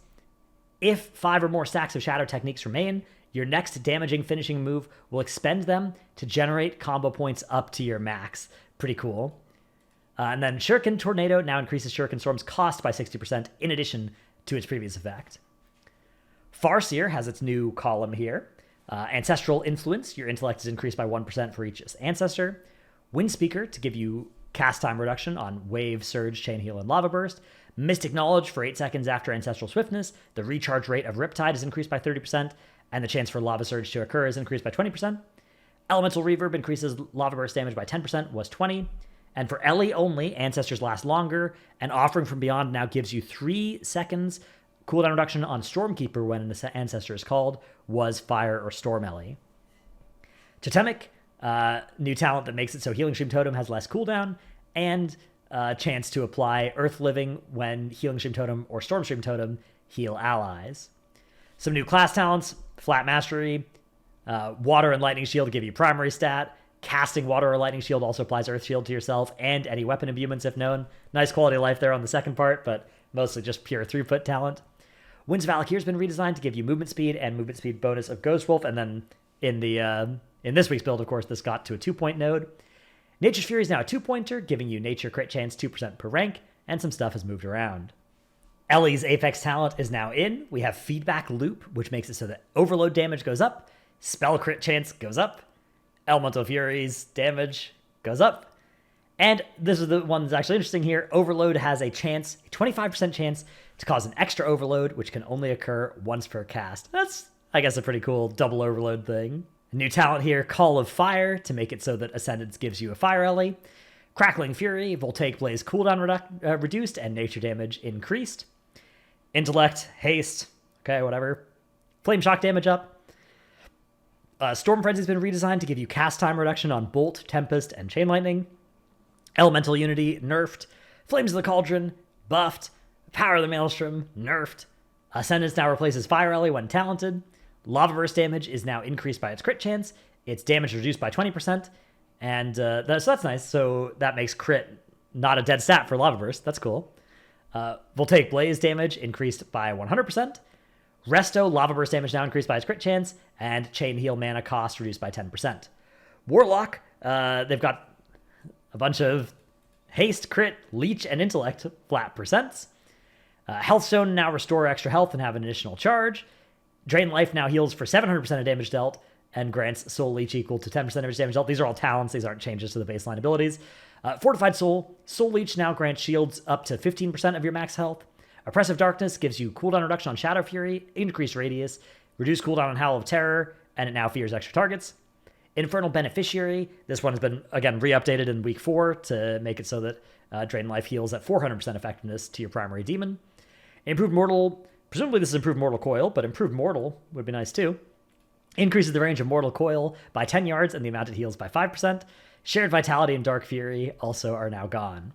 if 5 or more stacks of Shadow techniques remain, your next damaging finishing move will expend them to generate combo points up to your max. Pretty cool. And then Shuriken Tornado now increases Shuriken Storm's cost by 60% in addition to its previous effect. Farseer has its new column here. Ancestral Influence, your intellect is increased by 1% for each ancestor. Windspeaker to give you cast time reduction on Wave, Surge, Chain Heal, and Lava Burst. Mystic Knowledge for 8 seconds after Ancestral Swiftness. The recharge rate of Riptide is increased by 30%, and the chance for Lava Surge to occur is increased by 20%. Elemental Reverb increases Lava Burst damage by 10%, was 20. And for Ellie only, Ancestors last longer, and Offering from Beyond now gives you 3 seconds cooldown reduction on Stormkeeper when an Ancestor is called, was Fire or Storm Ellie. Totemic, new talent that makes it so Healing Stream Totem has less cooldown, and chance to apply Earth Living when Healing Stream Totem or Storm Stream Totem heal allies. Some new class talents, Flat Mastery, Water and Lightning Shield to give you primary stat. Casting Water or Lightning Shield also applies Earth Shield to yourself and any weapon imbuements if known. Nice quality of life there on the second part, but mostly just pure throughput talent. Winds of Valakir has been redesigned to give you movement speed and movement speed bonus of Ghost Wolf, and then in this week's build, of course, this got to a 2-point node. Nature's Fury is now a 2-pointer, giving you Nature crit chance 2% per rank, and some stuff has moved around. Ellie's Apex talent is now in. We have Feedback Loop, which makes it so that overload damage goes up, spell crit chance goes up, Elemental Fury's damage goes up. And this is the one that's actually interesting here. Overload has a 25% chance to cause an extra overload, which can only occur once per cast. That's, I guess, a pretty cool double overload thing. A new talent here, Call of Fire, to make it so that Ascendance gives you a Fire Ellie. Crackling Fury, Voltaic Blaze cooldown reduced and nature damage increased. Intellect, Haste, okay, whatever. Flame Shock damage up. Storm Frenzy has been redesigned to give you cast time reduction on Bolt, Tempest, and Chain Lightning. Elemental Unity, nerfed. Flames of the Cauldron, buffed. Power of the Maelstrom, nerfed. Ascendance now replaces Fire Ellie when talented. Lava Burst damage is now increased by its crit chance. Its damage reduced by 20%. And so that's nice. So that makes crit not a dead stat for Lava Burst. That's cool. Voltaic Blaze damage increased by 100%. Resto, Lava Burst damage now increased by its crit chance, and Chain Heal mana cost reduced by 10%. Warlock, they've got a bunch of Haste, Crit, Leech, and Intellect flat percents. Healthstone now restore extra health and have an additional charge. Drain Life now heals for 700% of damage dealt, and grants Soul Leech equal to 10% of its damage dealt. These are all talents, these aren't changes to the baseline abilities. Fortified Soul, Soul Leech now grants shields up to 15% of your max health. Oppressive Darkness gives you cooldown reduction on Shadow Fury, increased radius, reduced cooldown on Howl of Terror, and it now fears extra targets. Infernal Beneficiary, this one has been, again, re-updated in week 4 to make it so that Drain Life heals at 400% effectiveness to your primary demon. Improved Mortal, presumably this is Improved Mortal Coil, but Improved Mortal would be nice too. Increases the range of Mortal Coil by 10 yards and the amount it heals by 5%. Shared Vitality and Dark Fury also are now gone.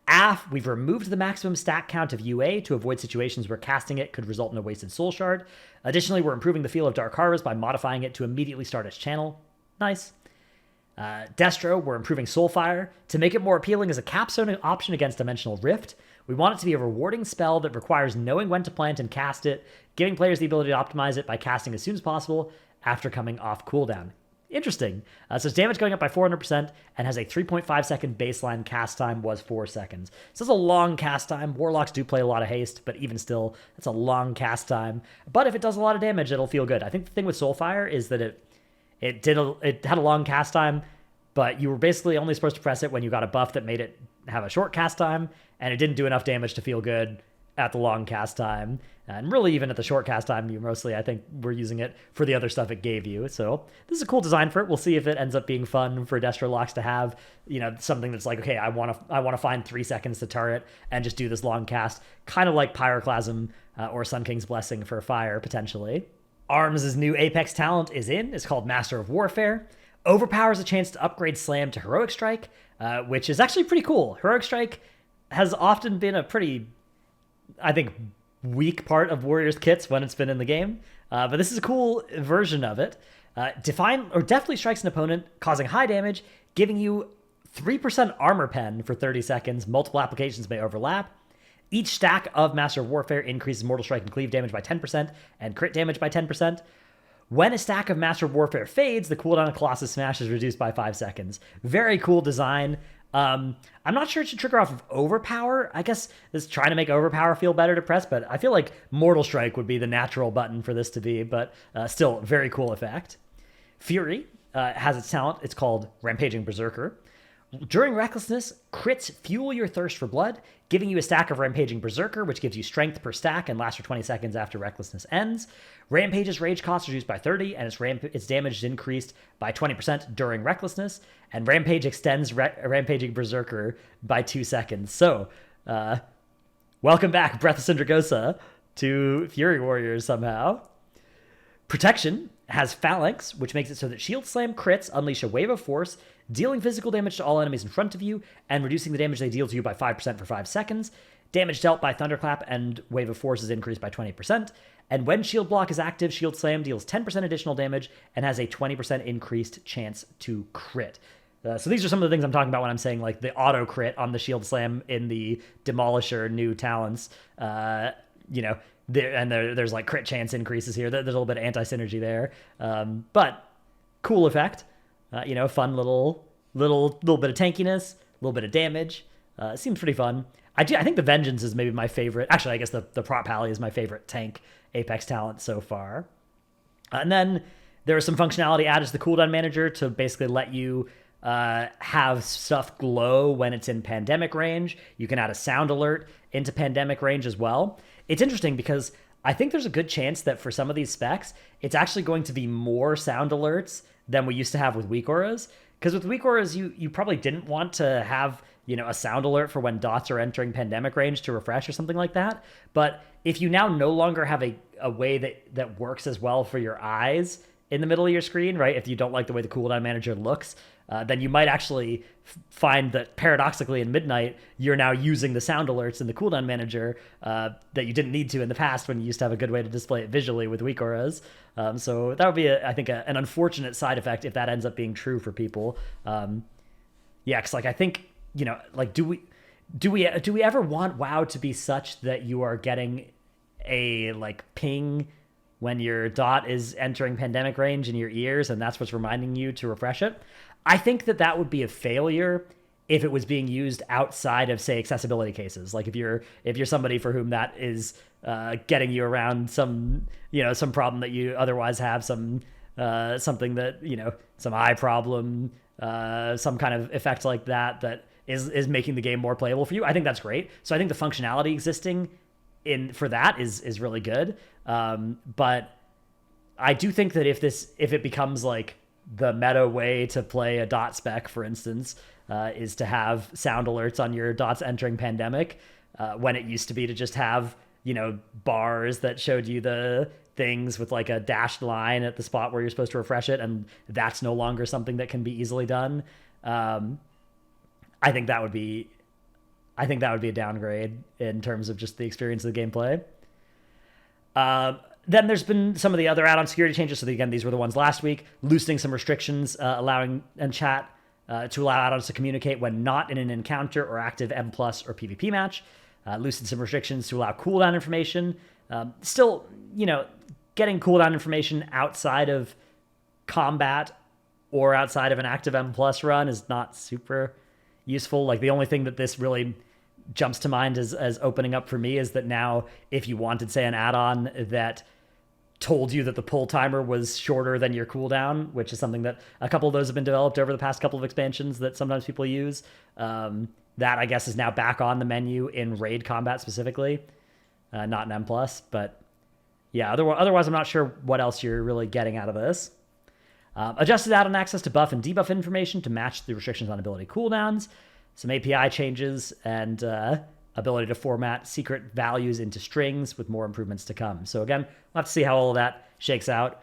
AF, we've removed the maximum stack count of UA to avoid situations where casting it could result in a wasted soul shard. Additionally, we're improving the feel of Dark Harvest by modifying it to immediately start its channel. Nice. Destro, we're improving Soulfire to make it more appealing as a capstone option against Dimensional Rift. We want it to be a rewarding spell that requires knowing when to plant and cast it, giving players the ability to optimize it by casting as soon as possible after coming off cooldown. Interesting. So its damage going up by 400% and has a 3.5 second baseline cast time, was 4 seconds. So it's a long cast time. Warlocks do play a lot of haste, but even still, it's a long cast time. But if it does a lot of damage, it'll feel good. I think the thing with Soulfire is that it had a long cast time, but you were basically only supposed to press it when you got a buff that made it have a short cast time, and it didn't do enough damage to feel good at the long cast time. And really, even at the short cast time, you mostly, I think, were using it for the other stuff it gave you. So this is a cool design for it. We'll see if it ends up being fun for Destro Locks to have, something that's like, okay, I want to find 3 seconds to turret and just do this long cast, kind of like Pyroclasm or Sun King's Blessing for fire, potentially. Arms' new Apex talent is in. It's called Master of Warfare. Overpowers a chance to upgrade Slam to Heroic Strike, which is actually pretty cool. Heroic Strike has often been a pretty, I think, weak part of Warriors kits when it's been in the game, but this is a cool version of it. Define or deftly strikes an opponent, causing high damage, giving you 3% armor pen for 30 seconds. Multiple applications may overlap. Each stack of Master of Warfare increases Mortal Strike and Cleave damage by 10% and crit damage by 10%. When a stack of Master of Warfare fades, the cooldown of Colossus Smash is reduced by 5 seconds. Very cool design. I'm not sure it should trigger off of Overpower. I guess this is trying to make Overpower feel better to press, but I feel like Mortal Strike would be the natural button for this to be, but still, very cool effect. Fury has its talent. It's called Rampaging Berserker. During Recklessness, crits fuel your thirst for blood, giving you a stack of Rampaging Berserker, which gives you strength per stack and lasts for 20 seconds after Recklessness ends. Rampage's rage cost is reduced by 30, and its damage is increased by 20% during Recklessness, and Rampage extends Rampaging Berserker by 2 seconds. So, welcome back, Breath of Syndragosa, to Fury Warriors somehow. Protection has Phalanx, which makes it so that Shield Slam crits unleash a wave of force, dealing physical damage to all enemies in front of you, and reducing the damage they deal to you by 5% for 5 seconds. Damage dealt by Thunderclap and Wave of Force is increased by 20%. And when Shield Block is active, Shield Slam deals 10% additional damage and has a 20% increased chance to crit. So these are some of the things I'm talking about when I'm saying like the auto crit on the Shield Slam in the Demolisher new talents. There's like crit chance increases here. There's a little bit of anti-synergy there. But cool effect. Fun little bit of tankiness, a little bit of damage. It seems pretty fun. I think the Vengeance is maybe my favorite. Actually, I guess the Prop Pally is my favorite tank Apex talent so far. And then there is some functionality added to the cooldown manager to basically let you have stuff glow when it's in pandemic range. You can add a sound alert into pandemic range as well. It's interesting because I think there's a good chance that for some of these specs, it's actually going to be more sound alerts than we used to have with weak auras. Because with weak auras, you probably didn't want to have a sound alert for when dots are entering pandemic range to refresh or something like that. But if you now no longer have a way that works as well for your eyes in the middle of your screen, right? If you don't like the way the cooldown manager looks, then you might actually find that paradoxically in Midnight, you're now using the sound alerts in the cooldown manager that you didn't need to in the past when you used to have a good way to display it visually with weak auras. So that would be, I think, an unfortunate side effect if that ends up being true for people. Because I think, do we ever want WoW to be such that you are getting a ping when your dot is entering pandemic range in your ears and that's what's reminding you to refresh it? I think that would be a failure if it was being used outside of, say, accessibility cases. Like if you're somebody for whom that is getting you around some problem that you otherwise have, some something that some eye problem, some kind of effect like that is making the game more playable for you. I think that's great. So I think the functionality existing for that is really good. But I do think that if it becomes like the meta way to play a dot spec, for instance, is to have sound alerts on your dots entering pandemic, when it used to be to just have bars that showed you the things with like a dashed line at the spot where you're supposed to refresh it, and that's no longer something that can be easily done. I think that would be a downgrade in terms of just the experience of the gameplay. Then there's been some of the other add-on security changes. So again, these were the ones last week, loosening some restrictions, allowing and chat to allow add-ons to communicate when not in an encounter or active M+ or PvP match. Loosened some restrictions to allow cooldown information. Still, getting cooldown information outside of combat or outside of an active M+ run is not super useful. Like the only thing that this really jumps to mind as opening up for me is that now if you wanted, say, an add-on that told you that the pull timer was shorter than your cooldown, which is something that a couple of those have been developed over the past couple of expansions that sometimes people use, that I guess is now back on the menu in raid combat specifically. not an M plus. But yeah, otherwise, I'm not sure what else you're really getting out of this. Adjusted add-on access to buff and debuff information to match the restrictions on ability cooldowns. Some API changes and ability to format secret values into strings with more improvements to come. So again, we'll have to see how all of that shakes out.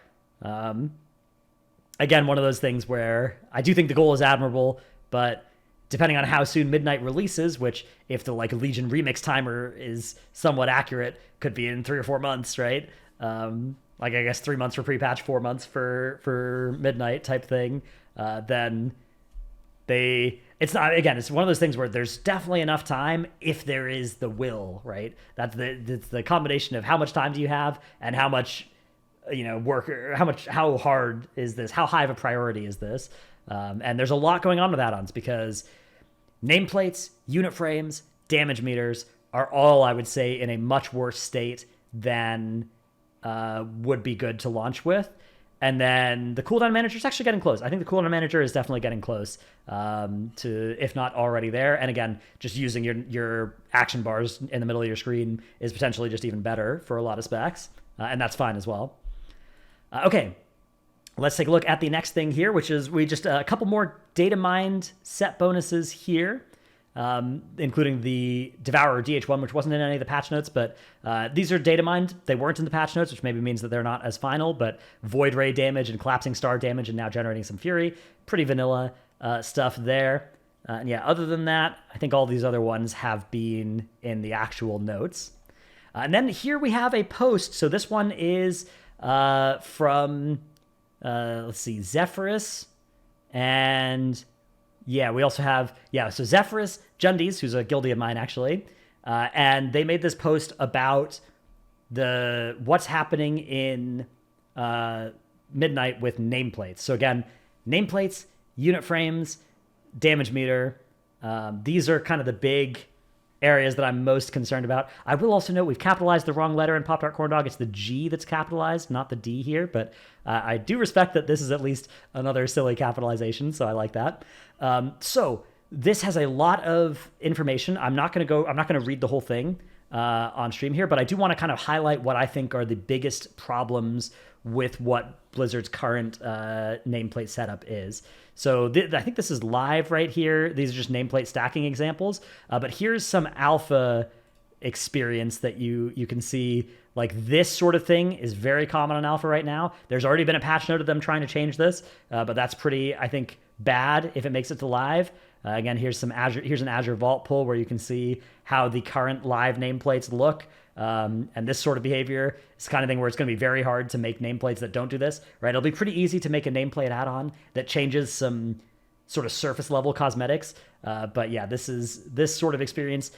Again, one of those things where I do think the goal is admirable, but depending on how soon Midnight releases, which if the like Legion remix timer is somewhat accurate, could be in 3 or 4 months, right? Like I guess 3 months for pre-patch, 4 months for Midnight type thing. Then it's not, again, it's one of those things where there's definitely enough time if there is the will, right? That's the combination of how much time do you have and how much work, or how hard is this, how high of a priority is this. And there's a lot going on with add-ons because nameplates, unit frames, damage meters are all, I would say, in a much worse state than would be good to launch with. And then the cooldown manager is actually getting close. I think the cooldown manager is definitely getting close to, if not already there. And again, just using your action bars in the middle of your screen is potentially just even better for a lot of specs. And that's fine as well. Okay, let's take a look at the next thing here, which is we just a couple more data mined set bonuses here, including the Devourer DH1, which wasn't in any of the patch notes, but these are data mined. They weren't in the patch notes, which maybe means that they're not as final, but Void Ray damage and Collapsing Star damage and now generating some Fury. Pretty vanilla stuff there. And yeah, other than that, I think all these other ones have been in the actual notes. And then here we have a post. So this one is from, let's see, Zephyrus. And yeah, we also have, so Zephyrus Jundies, who's a guildie of mine, actually. And they made this post about what's happening in Midnight with nameplates. So again, nameplates, unit frames, damage meter. These are kind of the big areas that I'm most concerned about. I will also note we've capitalized the wrong letter in Pop Tart Corn Dog. It's the G that's capitalized, not the D here, but I do respect that this is at least another silly capitalization, so I like that. So this has a lot of information. I'm not going to read the whole thing on stream here, but I do want to kind of highlight what I think are the biggest problems with what Blizzard's current nameplate setup is. So I think this is live right here. These are just nameplate stacking examples. But here's some alpha experience that you can see. Like this sort of thing is very common on alpha right now. There's already been a patch note of them trying to change this, but that's pretty, I think, bad if it makes it to live. Again, here's an Azure Vault pull where you can see how the current live nameplates look. And this sort of behavior is the kind of thing where it's going to be very hard to make nameplates that don't do this, right? It'll be pretty easy to make a nameplate add-on that changes some sort of surface level cosmetics. But yeah, this sort of experience.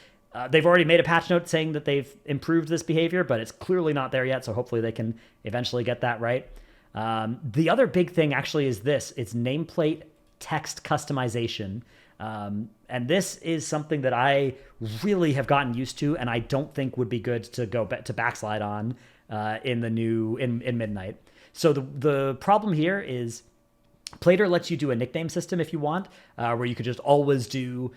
They've already made a patch note saying that they've improved this behavior, but it's clearly not there yet. So hopefully they can eventually get that right. The other big thing actually is this. It's nameplate text customization. And this is something that I really have gotten used to, and I don't think would be good to go to backslide on in Midnight. So the problem here is Plater lets you do a nickname system if you want, where you could just always do,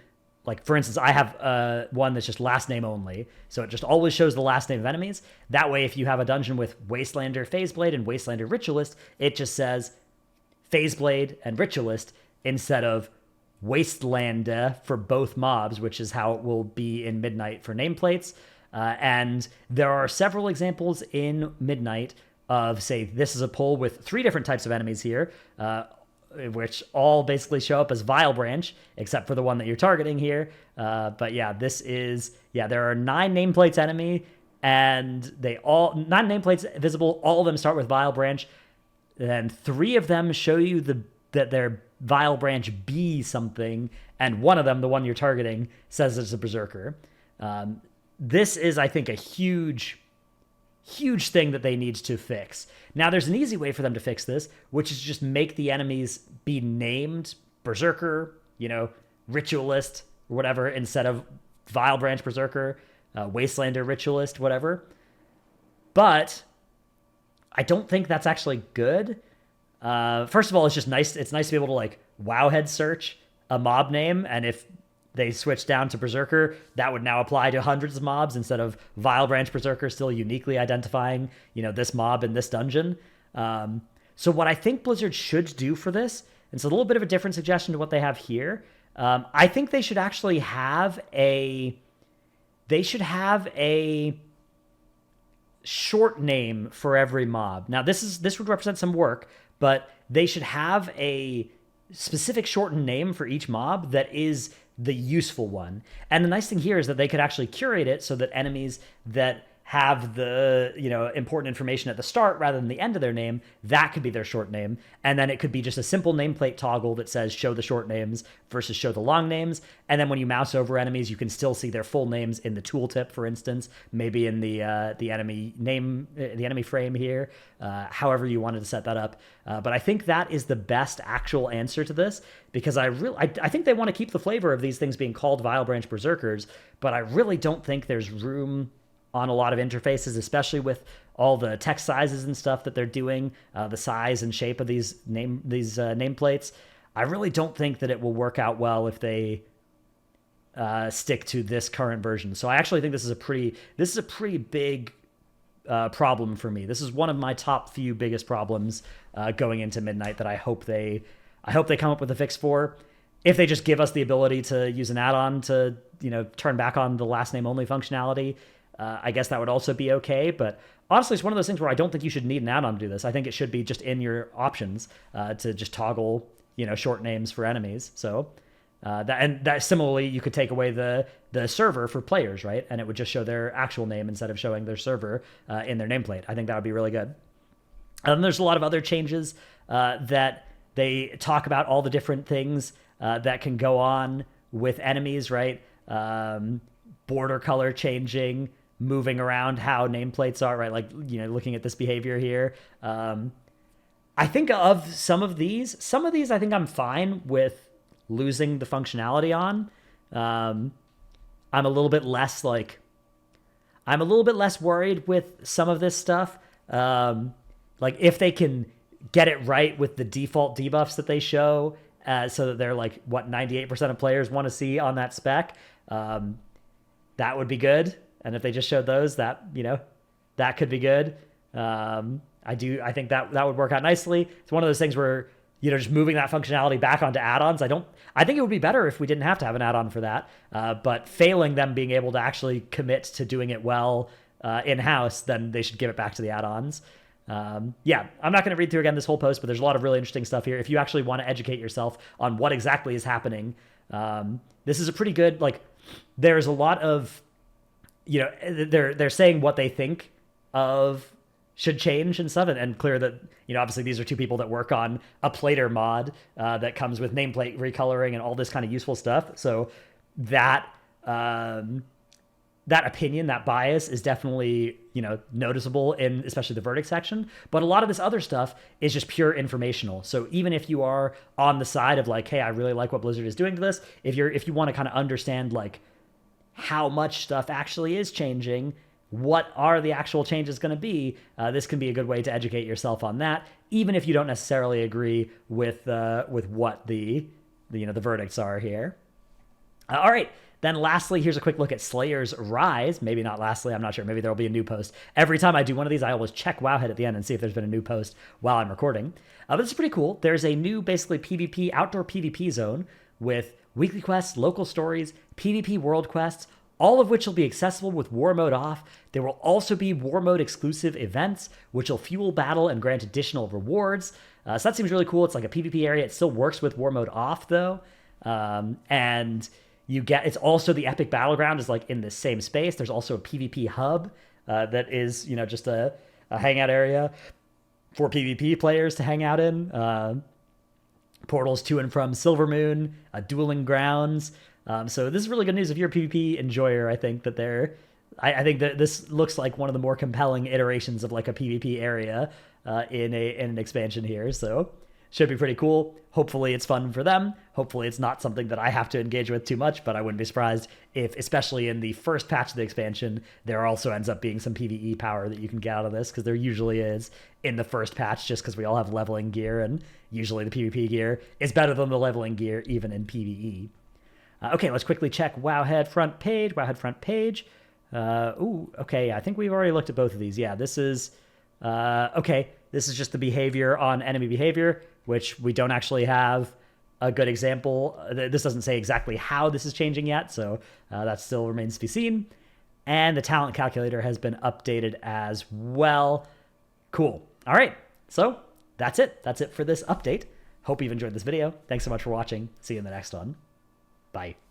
like, for instance, I have one that's just last name only. So it just always shows the last name of enemies. That way, if you have a dungeon with Wastelander Phaseblade and Wastelander Ritualist, it just says Phaseblade and Ritualist instead of Wasteland for both mobs, which is how it will be in Midnight for nameplates. And there are several examples in Midnight of, say, this is a pull with 3 different types of enemies here, which all basically show up as Vile Branch, except for the one that you're targeting here. But yeah, there are 9 nameplates enemy, and 9 nameplates visible. All of them start with Vile Branch. Then 3 of them show you that they're Vile Branch B something, and one of them, the one you're targeting, says it's a Berserker. This is, I think, a huge thing that they need to fix. Now, there's an easy way for them to fix this, which is just make the enemies be named Berserker, Ritualist, or whatever, instead of Vile Branch Berserker, Wastelander Ritualist, whatever. But I don't think that's actually good. First of all, it's just nice. It's nice to be able to, like, wowhead search a mob name, and if they switched down to Berserker, that would now apply to hundreds of mobs instead of Vile Branch Berserker still uniquely identifying, this mob in this dungeon. So what I think Blizzard should do for this, it's a little bit of a different suggestion to what they have here. I think they should actually have a short name for every mob. Now this would represent some work, but they should have a specific shortened name for each mob that is the useful one. And the nice thing here is that they could actually curate it so that enemies that have the important information at the start rather than the end of their name, that could be their short name. And then it could be just a simple nameplate toggle that says show the short names versus show the long names. And then when you mouse over enemies, you can still see their full names in the tooltip, for instance, maybe in the enemy name, the enemy frame here, however you wanted to set that up. But I think that is the best actual answer to this, because I think they want to keep the flavor of these things being called Vile Branch Berserkers, but I really don't think there's room on a lot of interfaces, especially with all the text sizes and stuff that they're doing, the size and shape of these nameplates. I really don't think that it will work out well if they stick to this current version. So I actually think this is a pretty big problem for me. This is one of my top few biggest problems going into Midnight that I hope they come up with a fix for. If they just give us the ability to use an add-on to turn back on the last name only functionality, I guess that would also be okay. But honestly, it's one of those things where I don't think you should need an add-on to do this. I think it should be just in your options to just toggle, short names for enemies. So that similarly, you could take away the server for players, right? And it would just show their actual name instead of showing their server in their nameplate. I think that would be really good. And there's a lot of other changes that they talk about, all the different things that can go on with enemies, right? Border color changing, moving around how nameplates are, right? Like, looking at this behavior here. I think of some of these I think I'm fine with losing the functionality on. I'm a little bit less worried with some of this stuff. Like if they can get it right with the default debuffs that they show, so that they're like what 98% of players want to see on that spec, that would be good. And if they just showed those, that that could be good. I think that would work out nicely. It's one of those things where just moving that functionality back onto add-ons. I think it would be better if we didn't have to have an add-on for that. But failing them being able to actually commit to doing it well in-house, then they should give it back to the add-ons. I'm not going to read through again this whole post, but there's a lot of really interesting stuff here. If you actually want to educate yourself on what exactly is happening, this is a pretty good, there's a lot of, they're saying what they think of should change and stuff, and clear that, obviously these are two people that work on a plater mod that comes with nameplate recoloring and all this kind of useful stuff. So that opinion, that bias is definitely, noticeable in especially the verdict section. But a lot of this other stuff is just pure informational. So even if you are on the side of hey, I really like what Blizzard is doing to this, if you want to kind of understand how much stuff actually is changing, what are the actual changes going to be, this can be a good way to educate yourself on that, even if you don't necessarily agree with what the verdicts are here. All right. Then lastly, here's a quick look at Slayer's Rise. Maybe not lastly, I'm not sure. Maybe there'll be a new post. Every time I do one of these, I always check Wowhead at the end and see if there's been a new post while I'm recording. But this is pretty cool. There's a new, basically, PvP, outdoor PvP zone with weekly quests, local stories, PvP world quests, all of which will be accessible with War Mode off. There will also be War Mode exclusive events, which will fuel battle and grant additional rewards. So that seems really cool. It's like a PvP area. It still works with War Mode off, though. And it's also the Epic Battleground is in the same space. There's also a PvP hub that is, just a hangout area for PvP players to hang out in. Portals to and from Silvermoon, dueling grounds. So this is really good news if you're a PvP enjoyer. I think that I think that this looks like one of the more compelling iterations of a PvP area in an expansion here. So should be pretty cool. Hopefully it's fun for them. Hopefully it's not something that I have to engage with too much, but I wouldn't be surprised if, especially in the first patch of the expansion, there also ends up being some PvE power that you can get out of this, because there usually is in the first patch, just because we all have leveling gear, and usually the PvP gear is better than the leveling gear even in PvE. Okay, let's quickly check Wowhead front page. Wowhead front page. Okay. I think we've already looked at both of these. Yeah, this is okay. This is just the behavior on enemy behavior, which we don't actually have a good example. This doesn't say exactly how this is changing yet, so that still remains to be seen. And the talent calculator has been updated as well. Cool. All right. So that's it. That's it for this update. Hope you've enjoyed this video. Thanks so much for watching. See you in the next one. Bye.